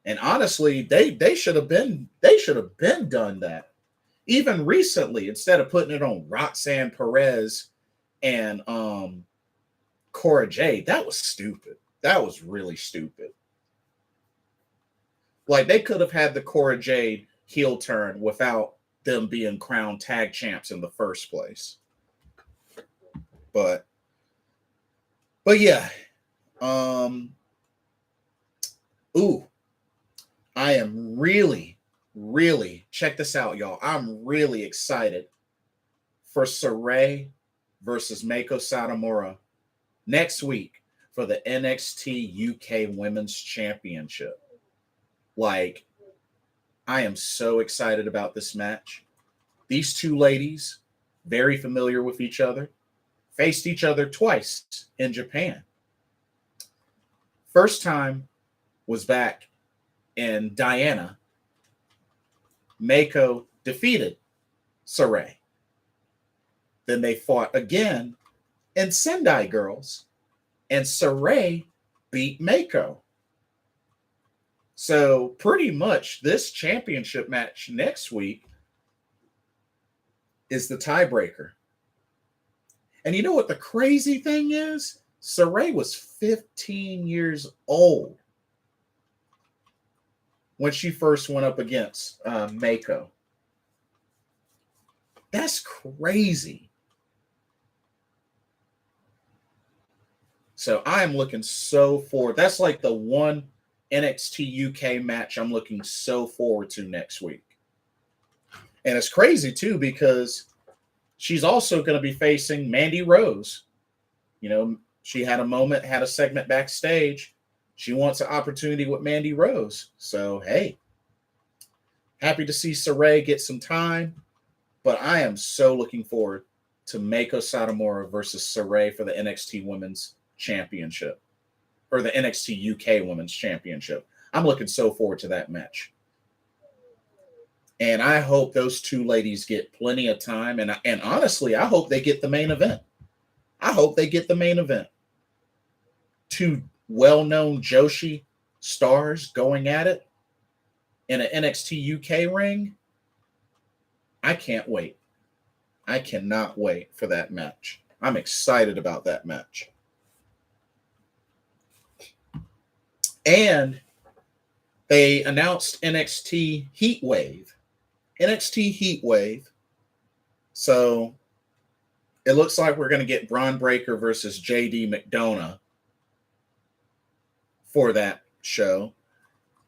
Speaker 1: And honestly, they should have been done that. Even recently, instead of putting it on Roxanne Perez and Cora Jade, that was stupid. That was really stupid. Like, they could have had the Cora Jade heel turn without them being crowned tag champs in the first place. But yeah. I am really, check this out, y'all. I'm really excited for Saray versus Meiko Satomura next week for the NXT UK Women's Championship. Like, I am so excited about this match. These two ladies, very familiar with each other, faced each other twice in Japan. First time was back in Diana. Meiko defeated Saray. Then they fought again in Sendai Girls, and Saray beat Meiko. So pretty much this championship match next week is the tiebreaker. And you know what the crazy thing is? Saray was 15 years old when she first went up against Meiko. That's crazy. So I am looking so forward. That's like the one NXT UK match I'm looking so forward to next week. And it's crazy too because she's also going to be facing Mandy Rose. You know, she had a segment backstage. She wants an opportunity with Mandy Rose. So, hey, happy to see Saray get some time. But I am so looking forward to Meiko Satomura versus Saray for the NXT Women's Championship. Or the NXT UK Women's Championship. I'm looking so forward to that match. And I hope those two ladies get plenty of time. And honestly, I hope they get the main event. Two well-known Joshi stars going at it in an NXT UK ring. I can't wait. I cannot wait for that match. I'm excited about that match. And they announced NXT Heatwave. So it looks like we're going to get Braun Breaker versus JD McDonough for that show.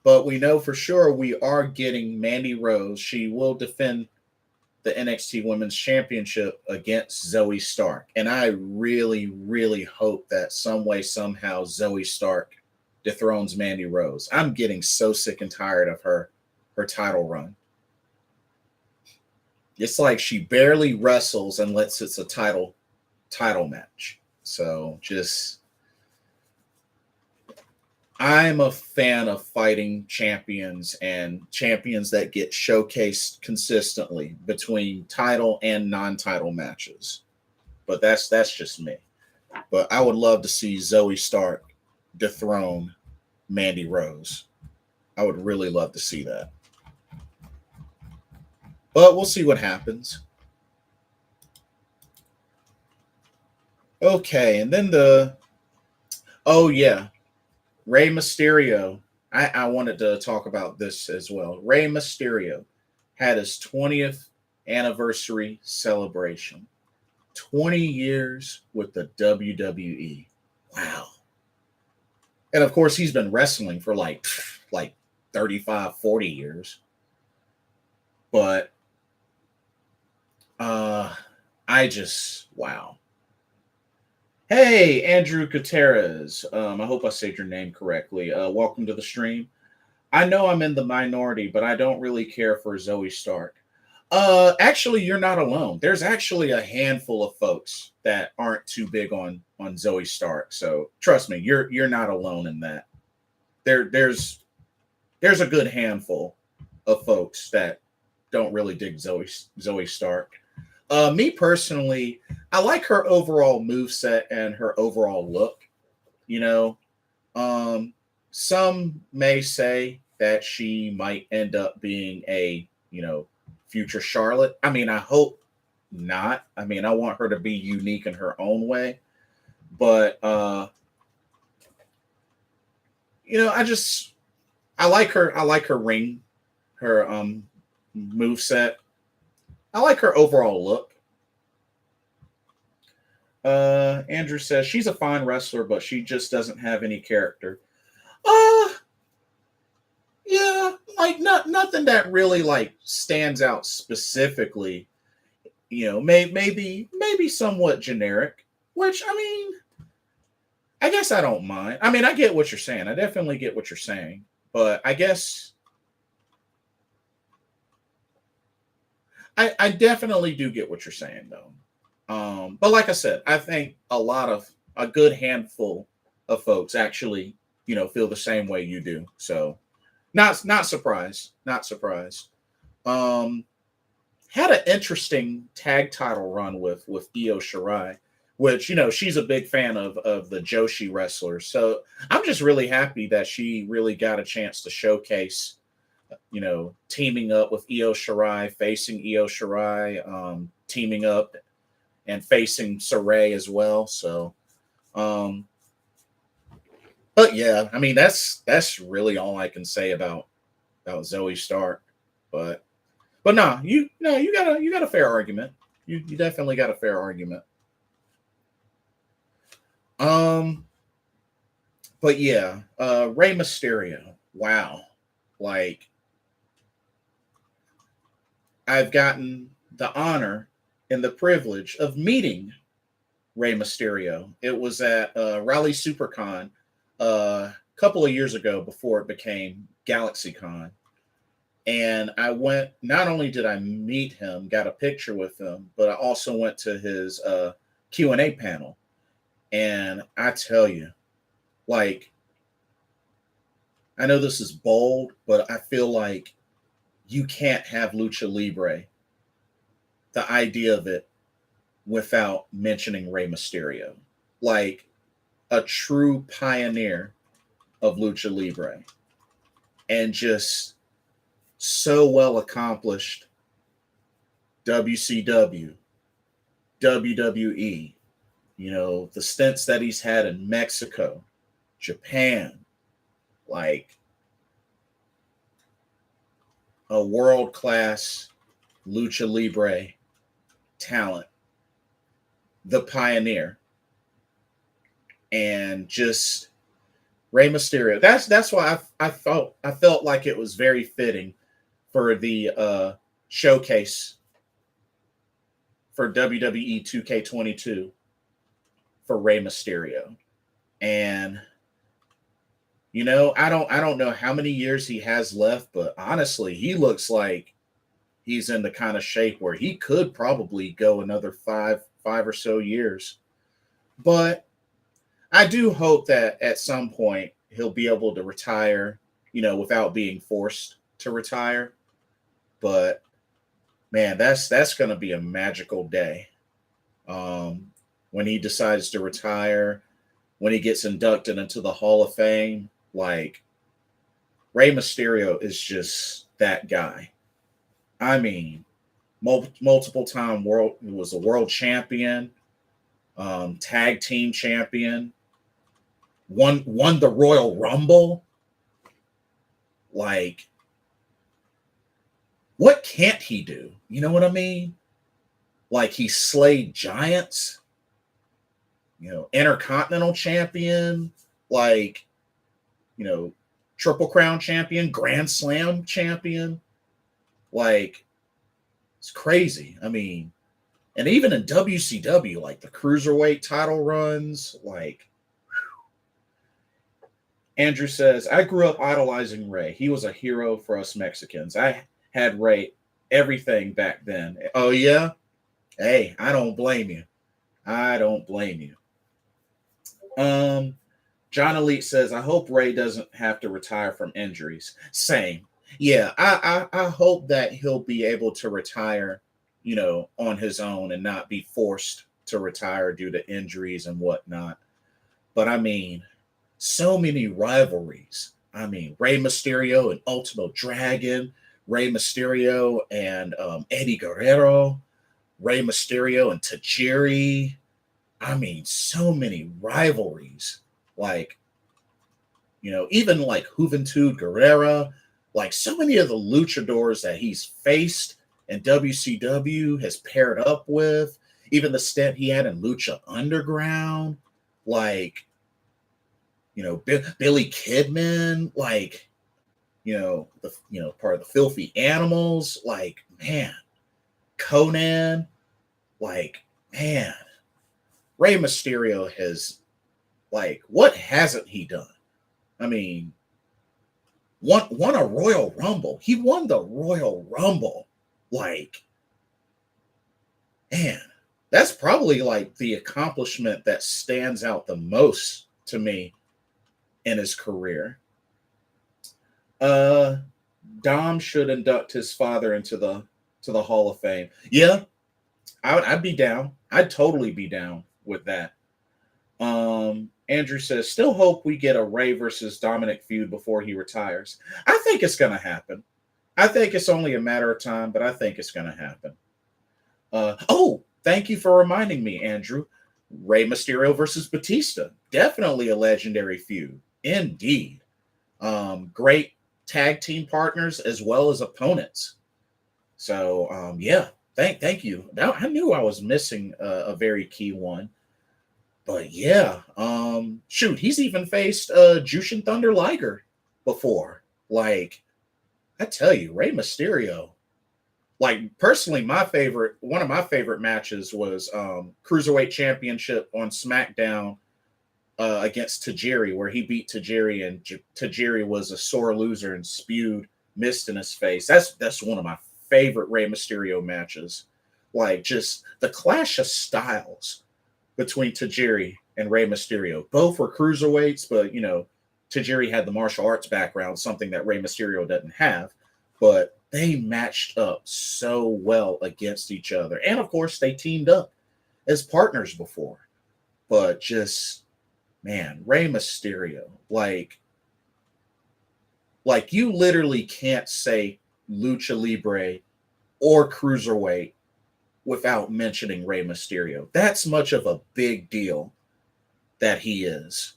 Speaker 1: But we know for sure we are getting Mandy Rose. She will defend the NXT Women's Championship against Zoe Stark. And I really, really hope that some way, somehow, Zoe Stark dethrones Mandy Rose. I'm getting so sick and tired of her title run. It's like she barely wrestles unless it's a title match. So just, I'm a fan of fighting champions and champions that get showcased consistently between title and non-title matches. But that's just me. But I would love to see Zoe Stark dethrone Mandy Rose. I would really love to see that. But we'll see what happens. Okay, and then Rey Mysterio. I wanted to talk about this as well. Rey Mysterio had his 20th anniversary celebration. 20 years with the WWE. Wow. And of course, he's been wrestling for like 35, 40 years. But wow. Hey, Andrew Gutierrez. I hope I said your name correctly. Welcome to the stream. I know I'm in the minority, but I don't really care for Zoe Stark. Actually, you're not alone. There's actually a handful of folks that aren't too big on Zoe Stark. So trust me, you're not alone in that. There's a good handful of folks that don't really dig Zoe Stark. Me personally, I like her overall moveset and her overall look. You know, some may say that she might end up being a, future Charlotte. I mean, I hope not. I mean, I want her to be unique in her own way. But, I like her ring, her moveset. I like her overall look. Andrew says she's a fine wrestler, but she just doesn't have any character. Yeah, like nothing that really like stands out specifically. Maybe somewhat generic, which I mean, I guess I don't mind. I mean, I get what you're saying. I definitely get what you're saying, but I guess I definitely do get what you're saying, though. But like I said, I think a good handful of folks actually, feel the same way you do. So not surprised. Had an interesting tag title run with Io Shirai, which, she's a big fan of the Joshi wrestlers. So I'm just really happy that she really got a chance to showcase, teaming up with Io Shirai, facing Io Shirai, teaming up and facing Saray as well. So, but yeah, I mean, that's really all I can say about Zoe Stark. But But nah, you got a fair argument. You definitely got a fair argument. But yeah, Rey Mysterio. Wow. Like, I've gotten the honor and the privilege of meeting Rey Mysterio. It was at Raleigh SuperCon a couple of years ago before it became GalaxyCon. And I went, not only did I meet him, got a picture with him, but I also went to his Q&A panel. And I tell you, like, I know this is bold, but I feel like you can't have Lucha Libre, the idea of it, without mentioning Rey Mysterio. Like, a true pioneer of Lucha Libre. And just so well accomplished. WCW, WWE, you know, the stints that he's had in Mexico, Japan, like a world-class Lucha Libre talent, the pioneer, and just Rey Mysterio. That's why I felt like it was very fitting for the showcase for WWE 2K22 for Rey Mysterio. And you know, I don't know how many years he has left, but honestly, he looks like he's in the kind of shape where he could probably go another five or so years. But I do hope that at some point he'll be able to retire, you know, without being forced to retire. But man, that's going to be a magical day when he decides to retire, when he gets inducted into the Hall of Fame. Like, Rey Mysterio is just that guy. I mean, multiple time was a world champion, tag team champion, won the Royal Rumble. Like, what can't he do? You know what I mean? Like, he slayed giants, you know, Intercontinental champion, like, you know, Triple Crown champion, Grand Slam champion. Like, it's crazy. I mean, and even in WCW, like the cruiserweight title runs, like, Andrew says, I grew up idolizing Rey. He was a hero for us Mexicans. I had Rey everything back then. Oh, yeah? Hey, I don't blame you. I don't blame you. John Elite says, I hope Rey doesn't have to retire from injuries. Same. Yeah, I hope that he'll be able to retire, you know, on his own and not be forced to retire due to injuries and whatnot. But I mean, so many rivalries. I mean, Rey Mysterio and Ultimo Dragon, Rey Mysterio and Eddie Guerrero, Rey Mysterio and Tajiri. I mean, so many rivalries. Like, you know, even like Juventud Guerrera, like so many of the luchadors that he's faced and WCW has paired up with, even the stint he had in Lucha Underground, like, you know, Billy Kidman, like, you know, part of the Filthy Animals, like, man, Conan, like, man, Rey Mysterio has, like, what hasn't he done? I mean, won a Royal Rumble. He won the Royal Rumble. Like, man, that's probably like the accomplishment that stands out the most to me in his career. Dom should induct his father into the Hall of Fame. Yeah, I'd be down. I'd totally be down with that. Andrew says, still hope we get a Rey versus Dominic feud before he retires. I think it's going to happen. I think it's only a matter of time, but I think it's going to happen. Oh, thank you for reminding me, Andrew. Rey Mysterio versus Batista. Definitely a legendary feud. Indeed. Great tag team partners as well as opponents. So yeah, thank you. Now, I knew I was missing a very key one, but yeah, shoot, he's even faced Jushin Thunder Liger before. Like, I tell you, Rey Mysterio. Like, personally, one of my favorite matches was Cruiserweight Championship on SmackDown against Tajiri, where he beat Tajiri, and Tajiri was a sore loser and spewed mist in his face. That's one of my favorite Rey Mysterio matches. Like, just the clash of styles between Tajiri and Rey Mysterio. Both were cruiserweights, but Tajiri had the martial arts background, something that Rey Mysterio doesn't have. But they matched up so well against each other. And of course, they teamed up as partners before. But just, man, Rey Mysterio, like you literally can't say Lucha Libre or Cruiserweight without mentioning Rey Mysterio. That's much of a big deal that he is.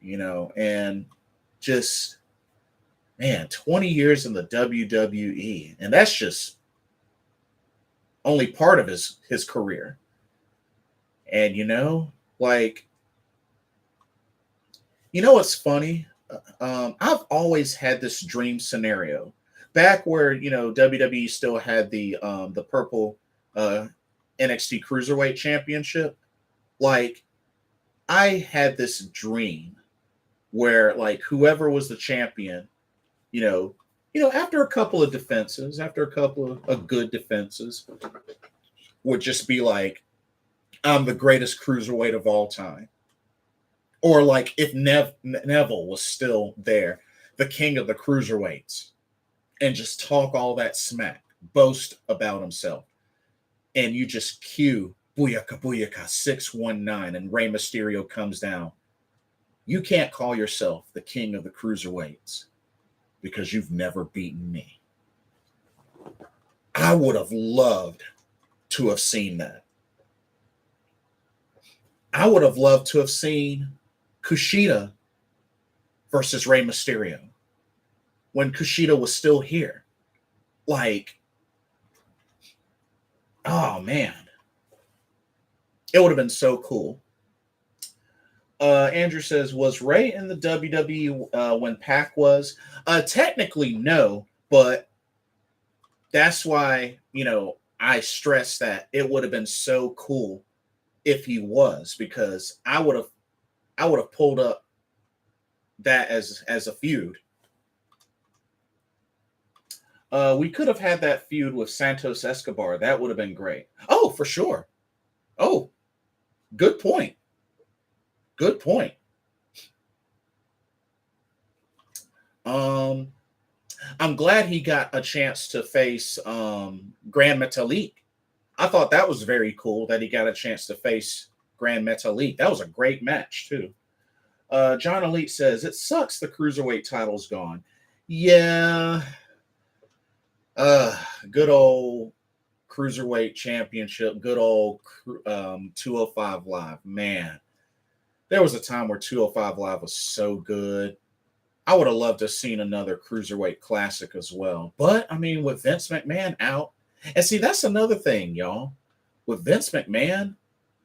Speaker 1: And just, man, 20 years in the WWE. And that's just only part of his career. And, what's funny? I've always had this dream scenario back where WWE still had the purple NXT Cruiserweight Championship. Like, I had this dream where, like, whoever was the champion, after a couple of defenses, after a couple of good defenses, would just be like, I'm the greatest cruiserweight of all time. Or like if Neville was still there, the king of the cruiserweights, and just talk all that smack, boast about himself. And you just cue Booyaka Booyaka 619 and Rey Mysterio comes down. You can't call yourself the king of the cruiserweights because you've never beaten me. I would have loved to have seen that. I would have loved to have seen Kushida versus Rey Mysterio when Kushida was still here. Like, oh man, it would have been so cool. Andrew says, was Rey in the WWE when Pac was? Technically, no, but that's why, I stress that it would have been so cool if he was, because I would have pulled up that as a feud. We could have had that feud with Santos Escobar. That would have been great. Oh, for sure. Oh, good point. Good point. I'm glad he got a chance to face Grand Metalik. I thought that was very cool that he got a chance to face Grand Metalik. That was a great match, too. John Elite says, it sucks the Cruiserweight title's gone. Yeah. Good old Cruiserweight Championship. Good old 205 Live. Man, there was a time where 205 Live was so good. I would have loved to have seen another Cruiserweight Classic as well. But, I mean, with Vince McMahon out, and see, that's another thing, y'all. With Vince McMahon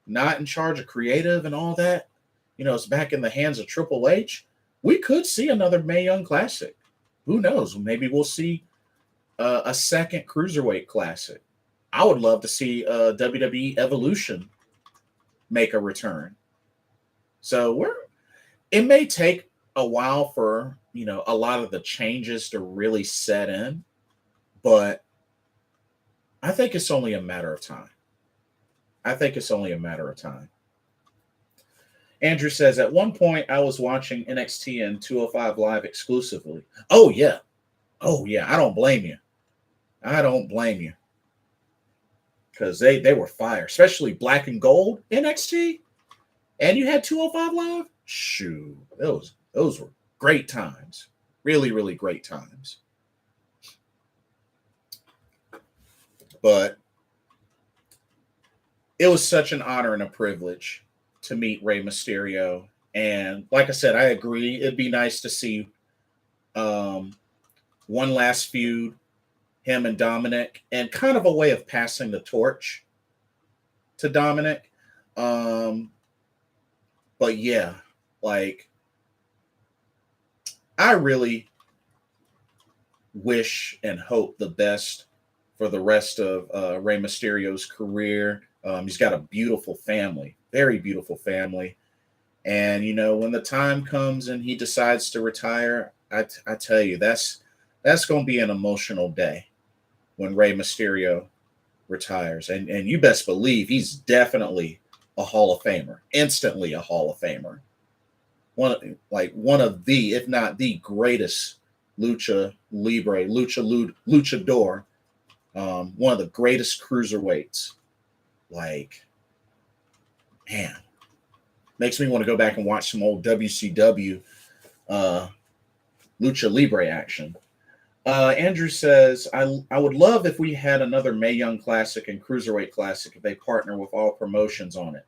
Speaker 1: not in charge of creative and all that, it's back in the hands of Triple H, we could see another Mae Young Classic. Who knows? Maybe we'll see a second Cruiserweight Classic. I would love to see WWE Evolution make a return. So it may take a while for, a lot of the changes to really set in, but I think it's only a matter of time. Andrew says, at one point I was watching NXT and 205 Live exclusively. Oh, yeah. I don't blame you. Because they were fire, especially Black and Gold NXT. And you had 205 Live? Shoot, those were great times. Really, really great times. But it was such an honor and a privilege to meet Rey Mysterio. And like I said, I agree. It'd be nice to see one last feud, him and Dominic, and kind of a way of passing the torch to Dominic. But yeah, like, I really wish and hope the best for the rest of Rey Mysterio's career. He's got a beautiful family, very beautiful family. And, you know, when the time comes and he decides to retire, I tell you, that's going to be an emotional day when Rey Mysterio retires. And you best believe he's definitely a Hall of Famer, instantly a Hall of Famer. One of the, if not the greatest Lucha Libre, Luchador, one of the greatest cruiserweights. Like, man, makes me want to go back and watch some old WCW Lucha Libre action. Andrew says, I would love if we had another Mae Young Classic and Cruiserweight Classic if they partner with all promotions on it.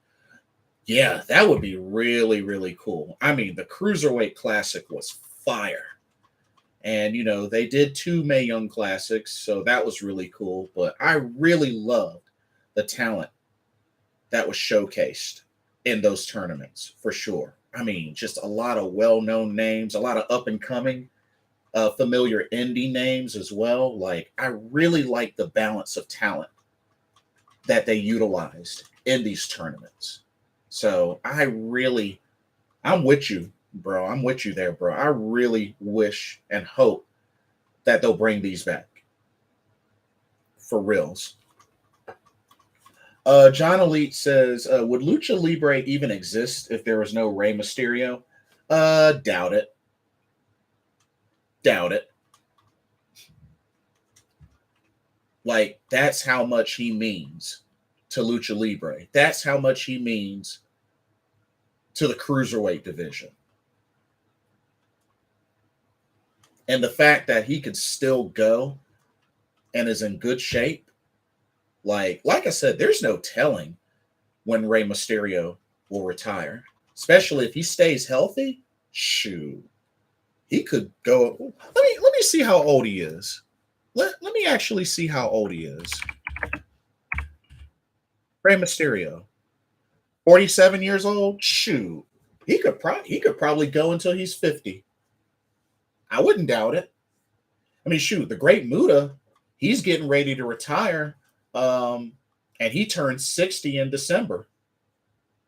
Speaker 1: Yeah, that would be really, really cool. I mean, the Cruiserweight Classic was fire. And, you know, they did 2 Mae Young Classics, so that was really cool. But I really loved the talent that was showcased in those tournaments, for sure. I mean, just a lot of well-known names, a lot of up-and-coming, familiar indie names as well. Like, I really like the balance of talent that they utilized in these tournaments. So I'm with you, bro. I'm with you there, bro. I really wish and hope that they'll bring these back. For reals. John Elite says, would Lucha Libre even exist if there was no Rey Mysterio? Doubt it. Doubt it. Like, that's how much he means to Lucha Libre. That's how much he means to the cruiserweight division. And the fact that he could still go and is in good shape, like I said, there's no telling when Rey Mysterio will retire, especially if he stays healthy. Shoot, he could go. Let me see how old he is. Let me actually see how old he is. Rey Mysterio, 47 years old. Shoot, he could probably go until he's 50. I wouldn't doubt it. I mean, shoot, the Great Muta, he's getting ready to retire, and he turns 60 in December.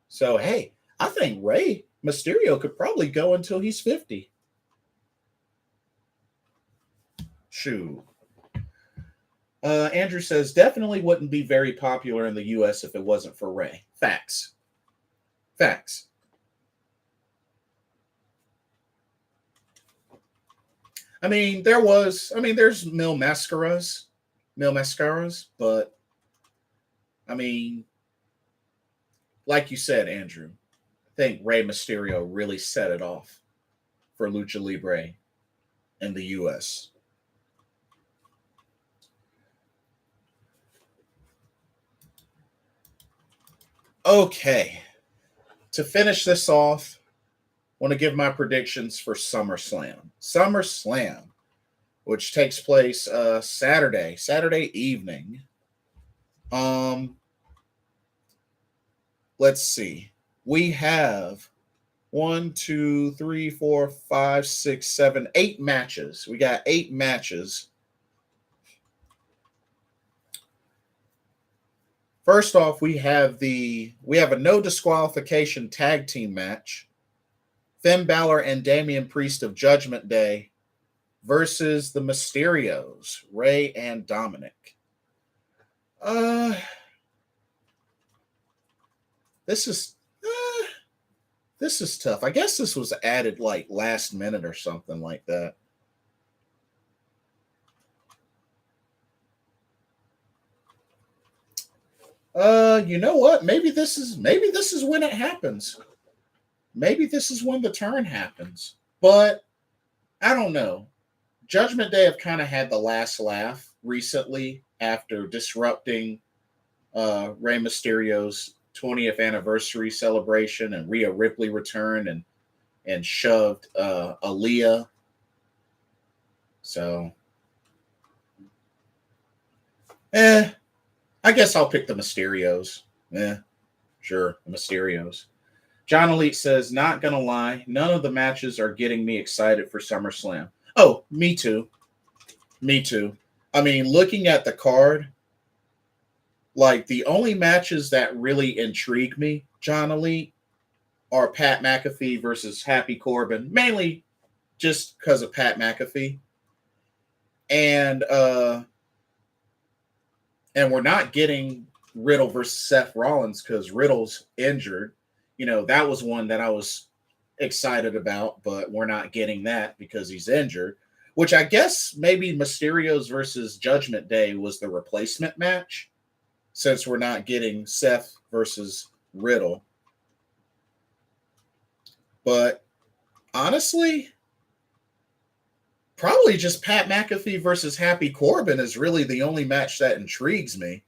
Speaker 1: So, hey, I think Rey Mysterio could probably go until he's 50. Shoot. Andrew says, definitely wouldn't be very popular in the U.S. if it wasn't for Rey. Facts. Facts. I mean, there's Mil Mascaras, but I mean, like you said, Andrew, I think Rey Mysterio really set it off for Lucha Libre in the U.S. Okay, to finish this off, I want to give my predictions for SummerSlam. SummerSlam, which takes place Saturday evening. Let's see. We have 1, 2, 3, 4, 5, 6, 7, 8 matches. We got 8 matches. First off, we have a no disqualification tag team match. Finn Balor and Damian Priest of Judgment Day versus the Mysterios, Rey and Dominic. This is tough. I guess this was added like last minute or something like that. You know what? Maybe this is when it happens. Maybe this is when the turn happens. But I don't know. Judgment Day have kind of had the last laugh recently after disrupting Rey Mysterio's 20th anniversary celebration, and Rhea Ripley returned and shoved Aaliyah. So I guess I'll pick the Mysterios. Sure, the Mysterios. John Elite says, not gonna lie, none of the matches are getting me excited for SummerSlam. Oh, me too. Me too. I mean, looking at the card, like the only matches that really intrigue me, John Elite, are Pat McAfee versus Happy Corbin, mainly just because of Pat McAfee. And we're not getting Riddle versus Seth Rollins because Riddle's injured. You know, that was one that I was excited about, but we're not getting that because he's injured, which I guess maybe Mysterio's versus Judgment Day was the replacement match since we're not getting Seth versus Riddle. But honestly, probably just Pat McAfee versus Happy Corbin is really the only match that intrigues me.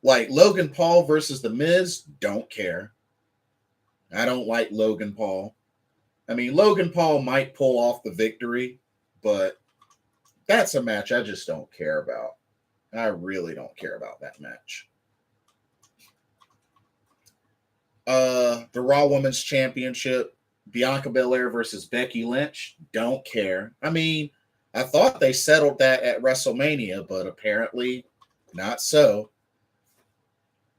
Speaker 1: Like Logan Paul versus The Miz, don't care. I don't like Logan Paul. I mean, Logan Paul might pull off the victory, but that's a match I just don't care about. I really don't care about that match. The Raw Women's Championship, Bianca Belair versus Becky Lynch, don't care. I mean, I thought they settled that at WrestleMania, but apparently not so.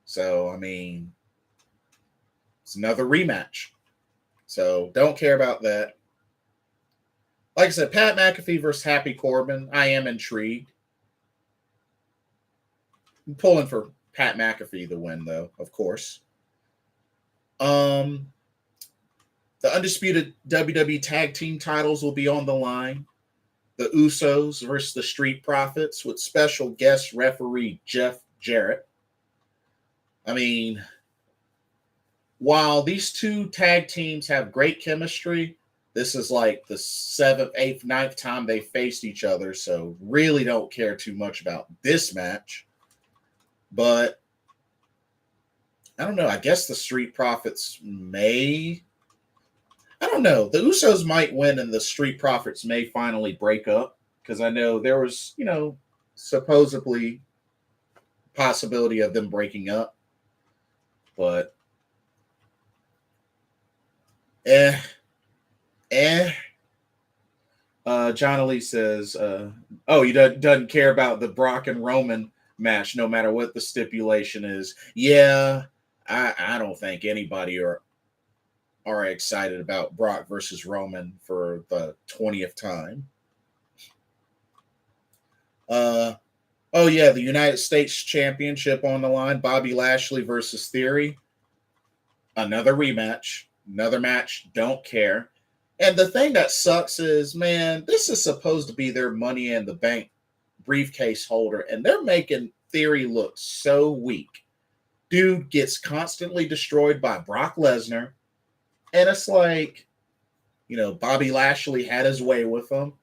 Speaker 1: So, I mean, it's another rematch. So, don't care about that. Like I said, Pat McAfee versus Happy Corbin, I am intrigued. I'm pulling for Pat McAfee to win, though, of course. The undisputed WWE Tag Team titles will be on the line. The Usos versus the Street Profits with special guest referee Jeff Jarrett. I mean, while these two tag teams have great chemistry, this is like the 7th, 8th, 9th time they faced each other, so really don't care too much about this match. But I don't know. I guess the Street Profits may. I don't know. The Usos might win and the Street Profits may finally break up because I know there was, supposedly possibility of them breaking up. But John Elite says, he doesn't care about the Brock and Roman match, no matter what the stipulation is. Yeah, I don't think anybody are excited about Brock versus Roman for the 20th time. The United States Championship on the line. Bobby Lashley versus Theory. Another rematch. Another match. Don't care. And the thing that sucks is, man, this is supposed to be their Money in the Bank briefcase holder, and they're making Theory look so weak. Dude gets constantly destroyed by Brock Lesnar. And it's like, Bobby Lashley had his way with him.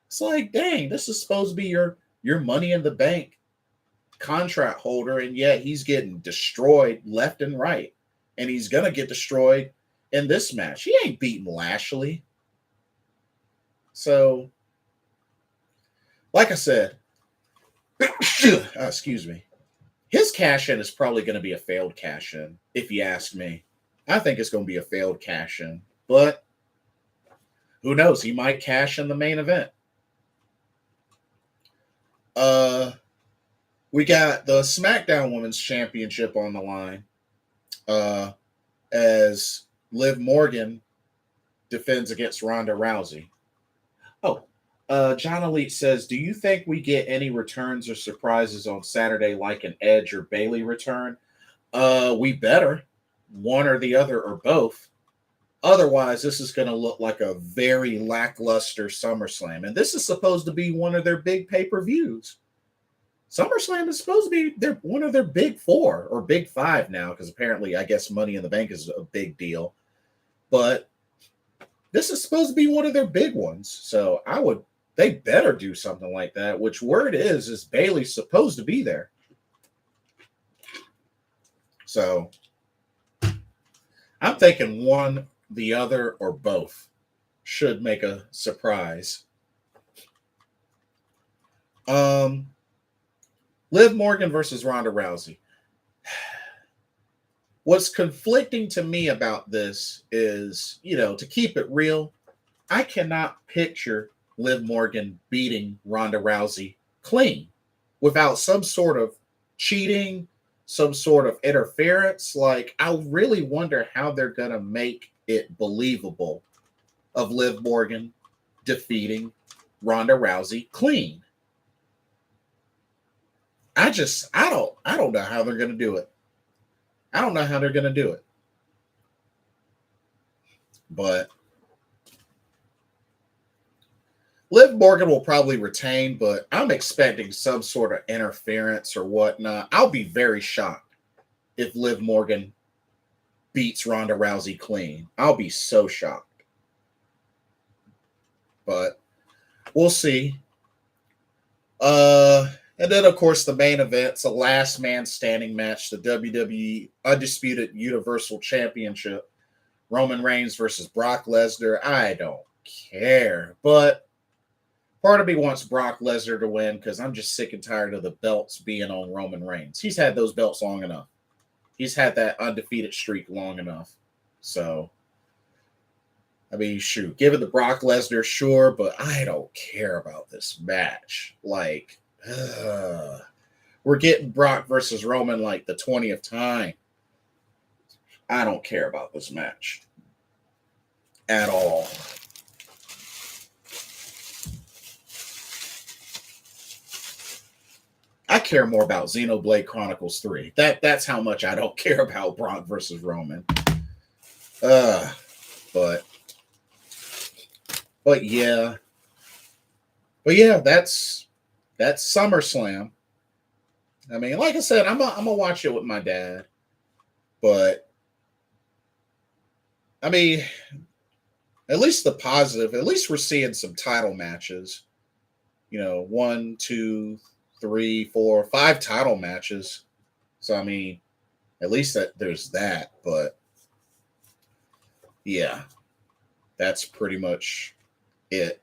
Speaker 1: It's like, dang, this is supposed to be your Money in the Bank contract holder, and yet he's getting destroyed left and right. And he's going to get destroyed in this match. He ain't beating Lashley. So, like I said, excuse me, his cash-in is probably going to be a failed cash-in, if you ask me. I think it's going to be a failed cash-in. But who knows? He might cash in the main event. We got the SmackDown Women's Championship on the line as Liv Morgan defends against Ronda Rousey. John Elite says, do you think we get any returns or surprises on Saturday like an Edge or Bayley return? We better. One or the other or both. Otherwise, this is going to look like a very lackluster SummerSlam. And this is supposed to be one of their big pay-per-views. SummerSlam is supposed to be one of their big 4 or big 5 now, because apparently, I guess Money in the Bank is a big deal. But this is supposed to be one of their big ones. So they better do something like that, which word is Bayley's supposed to be there. So I'm thinking one, the other, or both should make a surprise. Liv Morgan versus Ronda Rousey. What's conflicting to me about this is, to keep it real, I cannot picture Liv Morgan beating Ronda Rousey clean without some sort of cheating, some sort of interference. Like, I really wonder how they're going to make it believable of Liv Morgan defeating Ronda Rousey clean. I don't know how they're going to do it. I don't know how they're going to do it. But Liv Morgan will probably retain, but I'm expecting some sort of interference or whatnot. I'll be very shocked if Liv Morgan beats Ronda Rousey clean. I'll be so shocked. But we'll see. And then, of course, the main event's a last man standing match, the WWE Undisputed Universal Championship. Roman Reigns versus Brock Lesnar. I don't care. But part of me wants Brock Lesnar to win because I'm just sick and tired of the belts being on Roman Reigns. He's had those belts long enough. He's had that undefeated streak long enough. So, I mean, shoot, give it to Brock Lesnar, sure, but I don't care about this match. Like, we're getting Brock versus Roman like the 20th time. I don't care about this match at all. I care more about Xenoblade Chronicles 3. That's how much I don't care about Brock versus Roman. But yeah. But yeah, that's SummerSlam. I mean, like I said, I'm gonna watch it with my dad. But I mean, at least the positive, at least we're seeing some title matches. 1, 2, 3, 4, 5 title matches. So I mean, at least that there's that. But yeah, that's pretty much it.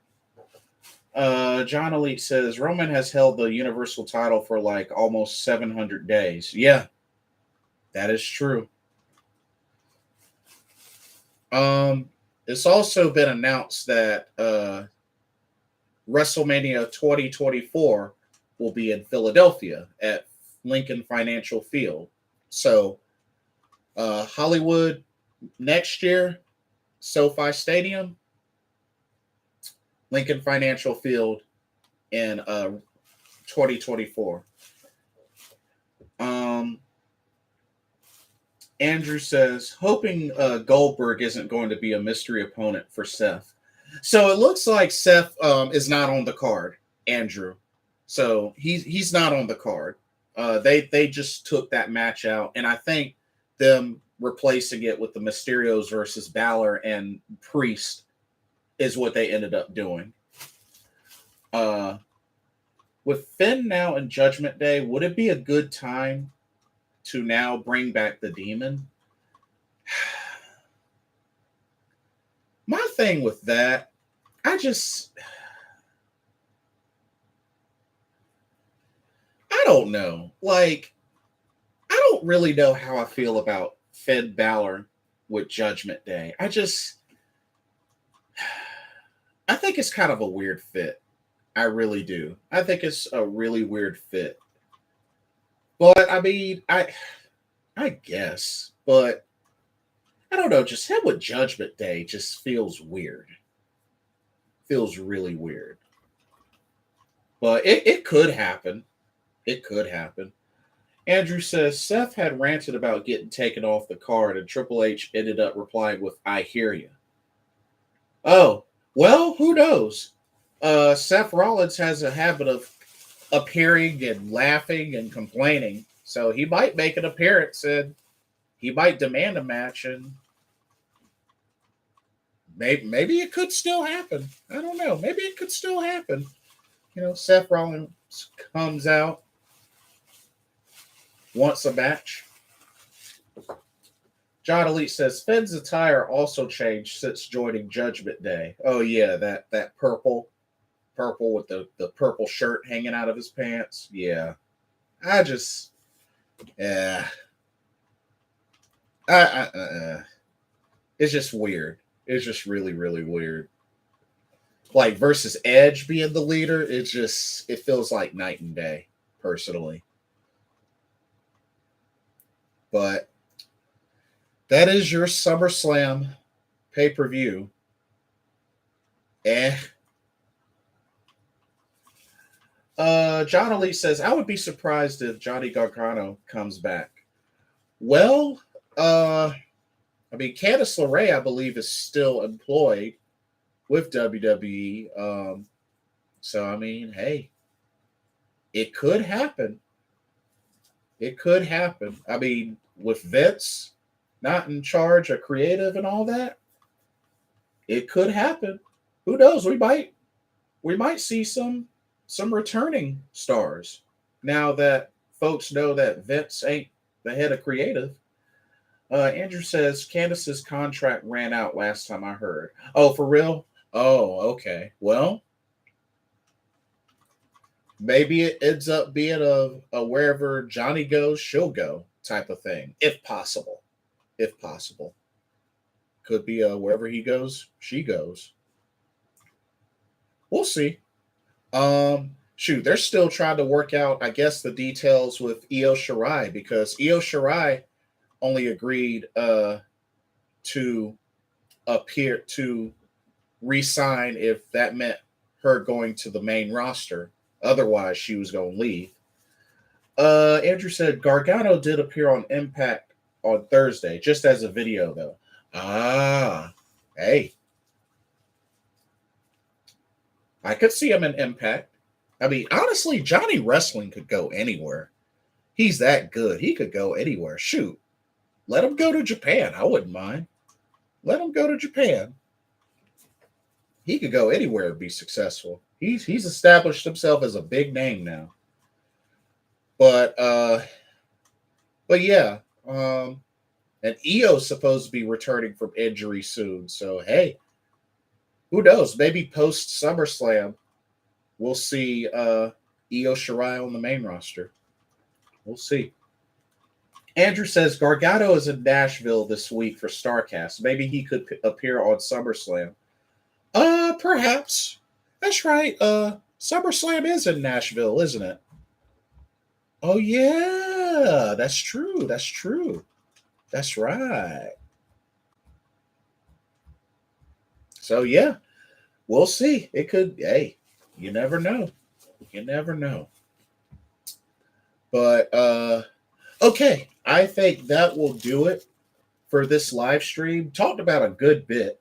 Speaker 1: John Elite says Roman has held the Universal title for like almost 700 days. Yeah, that is true. It's also been announced that WrestleMania 2024 will be in Philadelphia at Lincoln Financial Field. So, Hollywood next year, SoFi Stadium, Lincoln Financial Field in 2024. Andrew says, hoping Goldberg isn't going to be a mystery opponent for Seth. So it looks like Seth is not on the card, Andrew. So he's not on the card. They just took that match out, and I think them replacing it with the Mysterios versus Balor and Priest is what they ended up doing. With Finn now in Judgment Day, would it be a good time to now bring back the Demon? My thing with that, I don't know. Like, I don't really know how I feel about Finn Balor with Judgment Day. I think it's kind of a weird fit. I really do. I think it's a really weird fit. But I mean, I guess, but I don't know. Just him with Judgment Day just feels weird. Feels really weird. But it could happen. It could happen. Andrew says Seth had ranted about getting taken off the card, and Triple H ended up replying with "I hear you." Oh, well, who knows? Seth Rollins has a habit of appearing and laughing and complaining, so he might make an appearance and he might demand a match, and maybe it could still happen. I don't know. Maybe it could still happen. Seth Rollins comes out, wants a match. John Elite says Finn's attire also changed since joining Judgment Day. Oh yeah, that purple with the purple shirt hanging out of his pants. Yeah, I just, yeah, it's just weird. It's just really, really weird. Like versus Edge being the leader, it feels like night and day, personally. But that is your SummerSlam pay-per-view. Eh. John Elite says, I would be surprised if Johnny Gargano comes back. Well, I mean, Candice LeRae, I believe, is still employed with WWE. So, I mean, hey, it could happen. It could happen. I mean, with Vince not in charge of creative and all that, it could happen. Who knows? We might see some returning stars now that folks know that Vince ain't the head of creative. Andrew says Candace's contract ran out last time I heard. Oh, for real? Oh, okay. Well, maybe it ends up being a wherever Johnny goes, she'll go type of thing, if possible. If possible. Could be a wherever he goes, she goes. We'll see. Shoot, they're still trying to work out, I guess, the details with Io Shirai because Io Shirai only agreed to appear to re-sign if that meant her going to the main roster. Otherwise, she was going to leave. Andrew said Gargano did appear on Impact on Thursday, just as a video, though. Hey. I could see him in Impact. I mean, honestly, Johnny Wrestling could go anywhere. He's that good. He could go anywhere. Shoot. Let him go to Japan. I wouldn't mind. Let him go to Japan. He could go anywhere and be successful. He's established himself as a big name now. But yeah. And Io's supposed to be returning from injury soon. So hey, who knows? Maybe post SummerSlam, we'll see Io Shirai on the main roster. We'll see. Andrew says Gargano is in Nashville this week for StarCast. Maybe he could appear on SummerSlam. Perhaps. That's right. SummerSlam is in Nashville, isn't it? Oh yeah, that's true. That's true. That's right. So yeah, we'll see. It could. Hey, you never know. You never know. But okay, I think that will do it for this live stream. Talked about a good bit,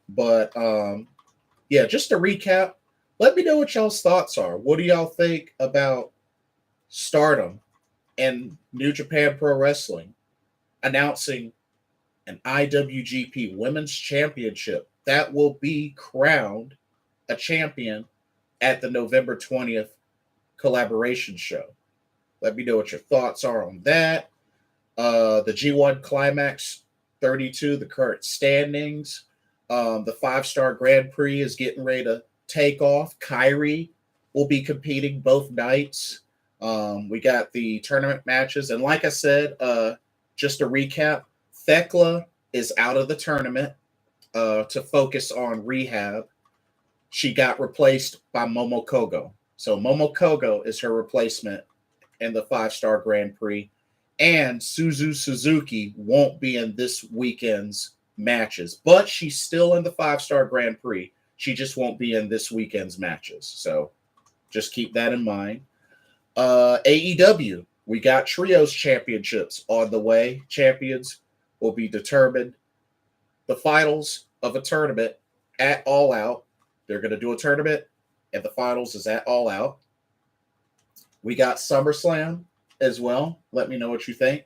Speaker 1: but yeah, just to recap, let me know what y'all's thoughts are. What do y'all think about Stardom and New Japan Pro Wrestling announcing an IWGP Women's Championship that will be crowned a champion at the November 20th collaboration show? Let me know what your thoughts are on that. The G1 Climax 32, the current standings. The 5-star Grand Prix is getting ready to take off. Kyrie will be competing both nights. We got the tournament matches. And like I said, just to recap, Thekla is out of the tournament to focus on rehab. She got replaced by Momokogo. So Momokogo is her replacement in the 5-star Grand Prix. And Suzu Suzuki won't be in this weekend's matches, but she's still in the 5-star Grand Prix. She just won't be in this weekend's matches. So just keep that in mind. AEW, we got trios championships on the way. Champions will be determined. The finals of a tournament at All Out. They're going to do a tournament, and the finals is at All Out. We got SummerSlam as well. Let me know what you think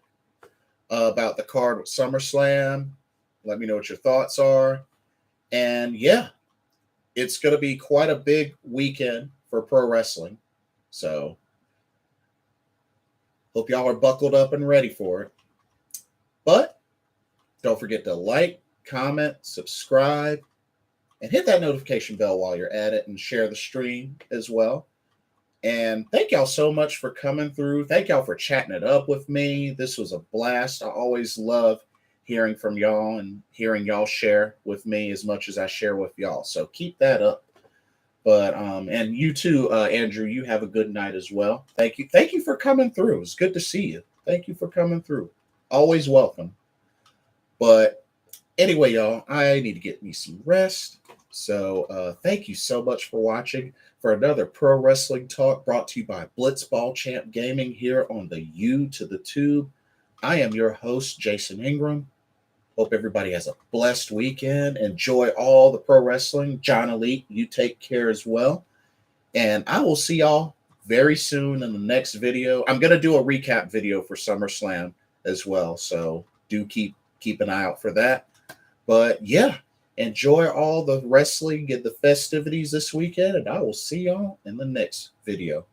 Speaker 1: about the card with SummerSlam. Let me know what your thoughts are. And yeah, it's going to be quite a big weekend for pro wrestling. So hope y'all are buckled up and ready for it. But don't forget to like, comment, subscribe, and hit that notification bell while you're at it, and share the stream as well. And thank y'all so much for coming through. Thank y'all for chatting it up with me. This was a blast. I always love hearing from y'all and hearing y'all share with me as much as I share with y'all. So keep that up. But and you too, Andrew, you have a good night as well. Thank you. Thank you for coming through. It's good to see you. Thank you for coming through. Always welcome. But anyway, y'all, I need to get me some rest. So thank you so much for watching for another Pro Wrestling Talk brought to you by Blitzball Champ Gaming here on the U to the Tube. I am your host, Jason Ingram. Hope everybody has a blessed weekend. Enjoy all the pro wrestling. John Elite, you take care as well. And I will see y'all very soon in the next video. I'm going to do a recap video for SummerSlam as well. So do keep an eye out for that. But yeah, enjoy all the wrestling and the festivities this weekend. And I will see y'all in the next video.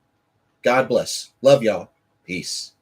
Speaker 1: God bless. Love y'all. Peace.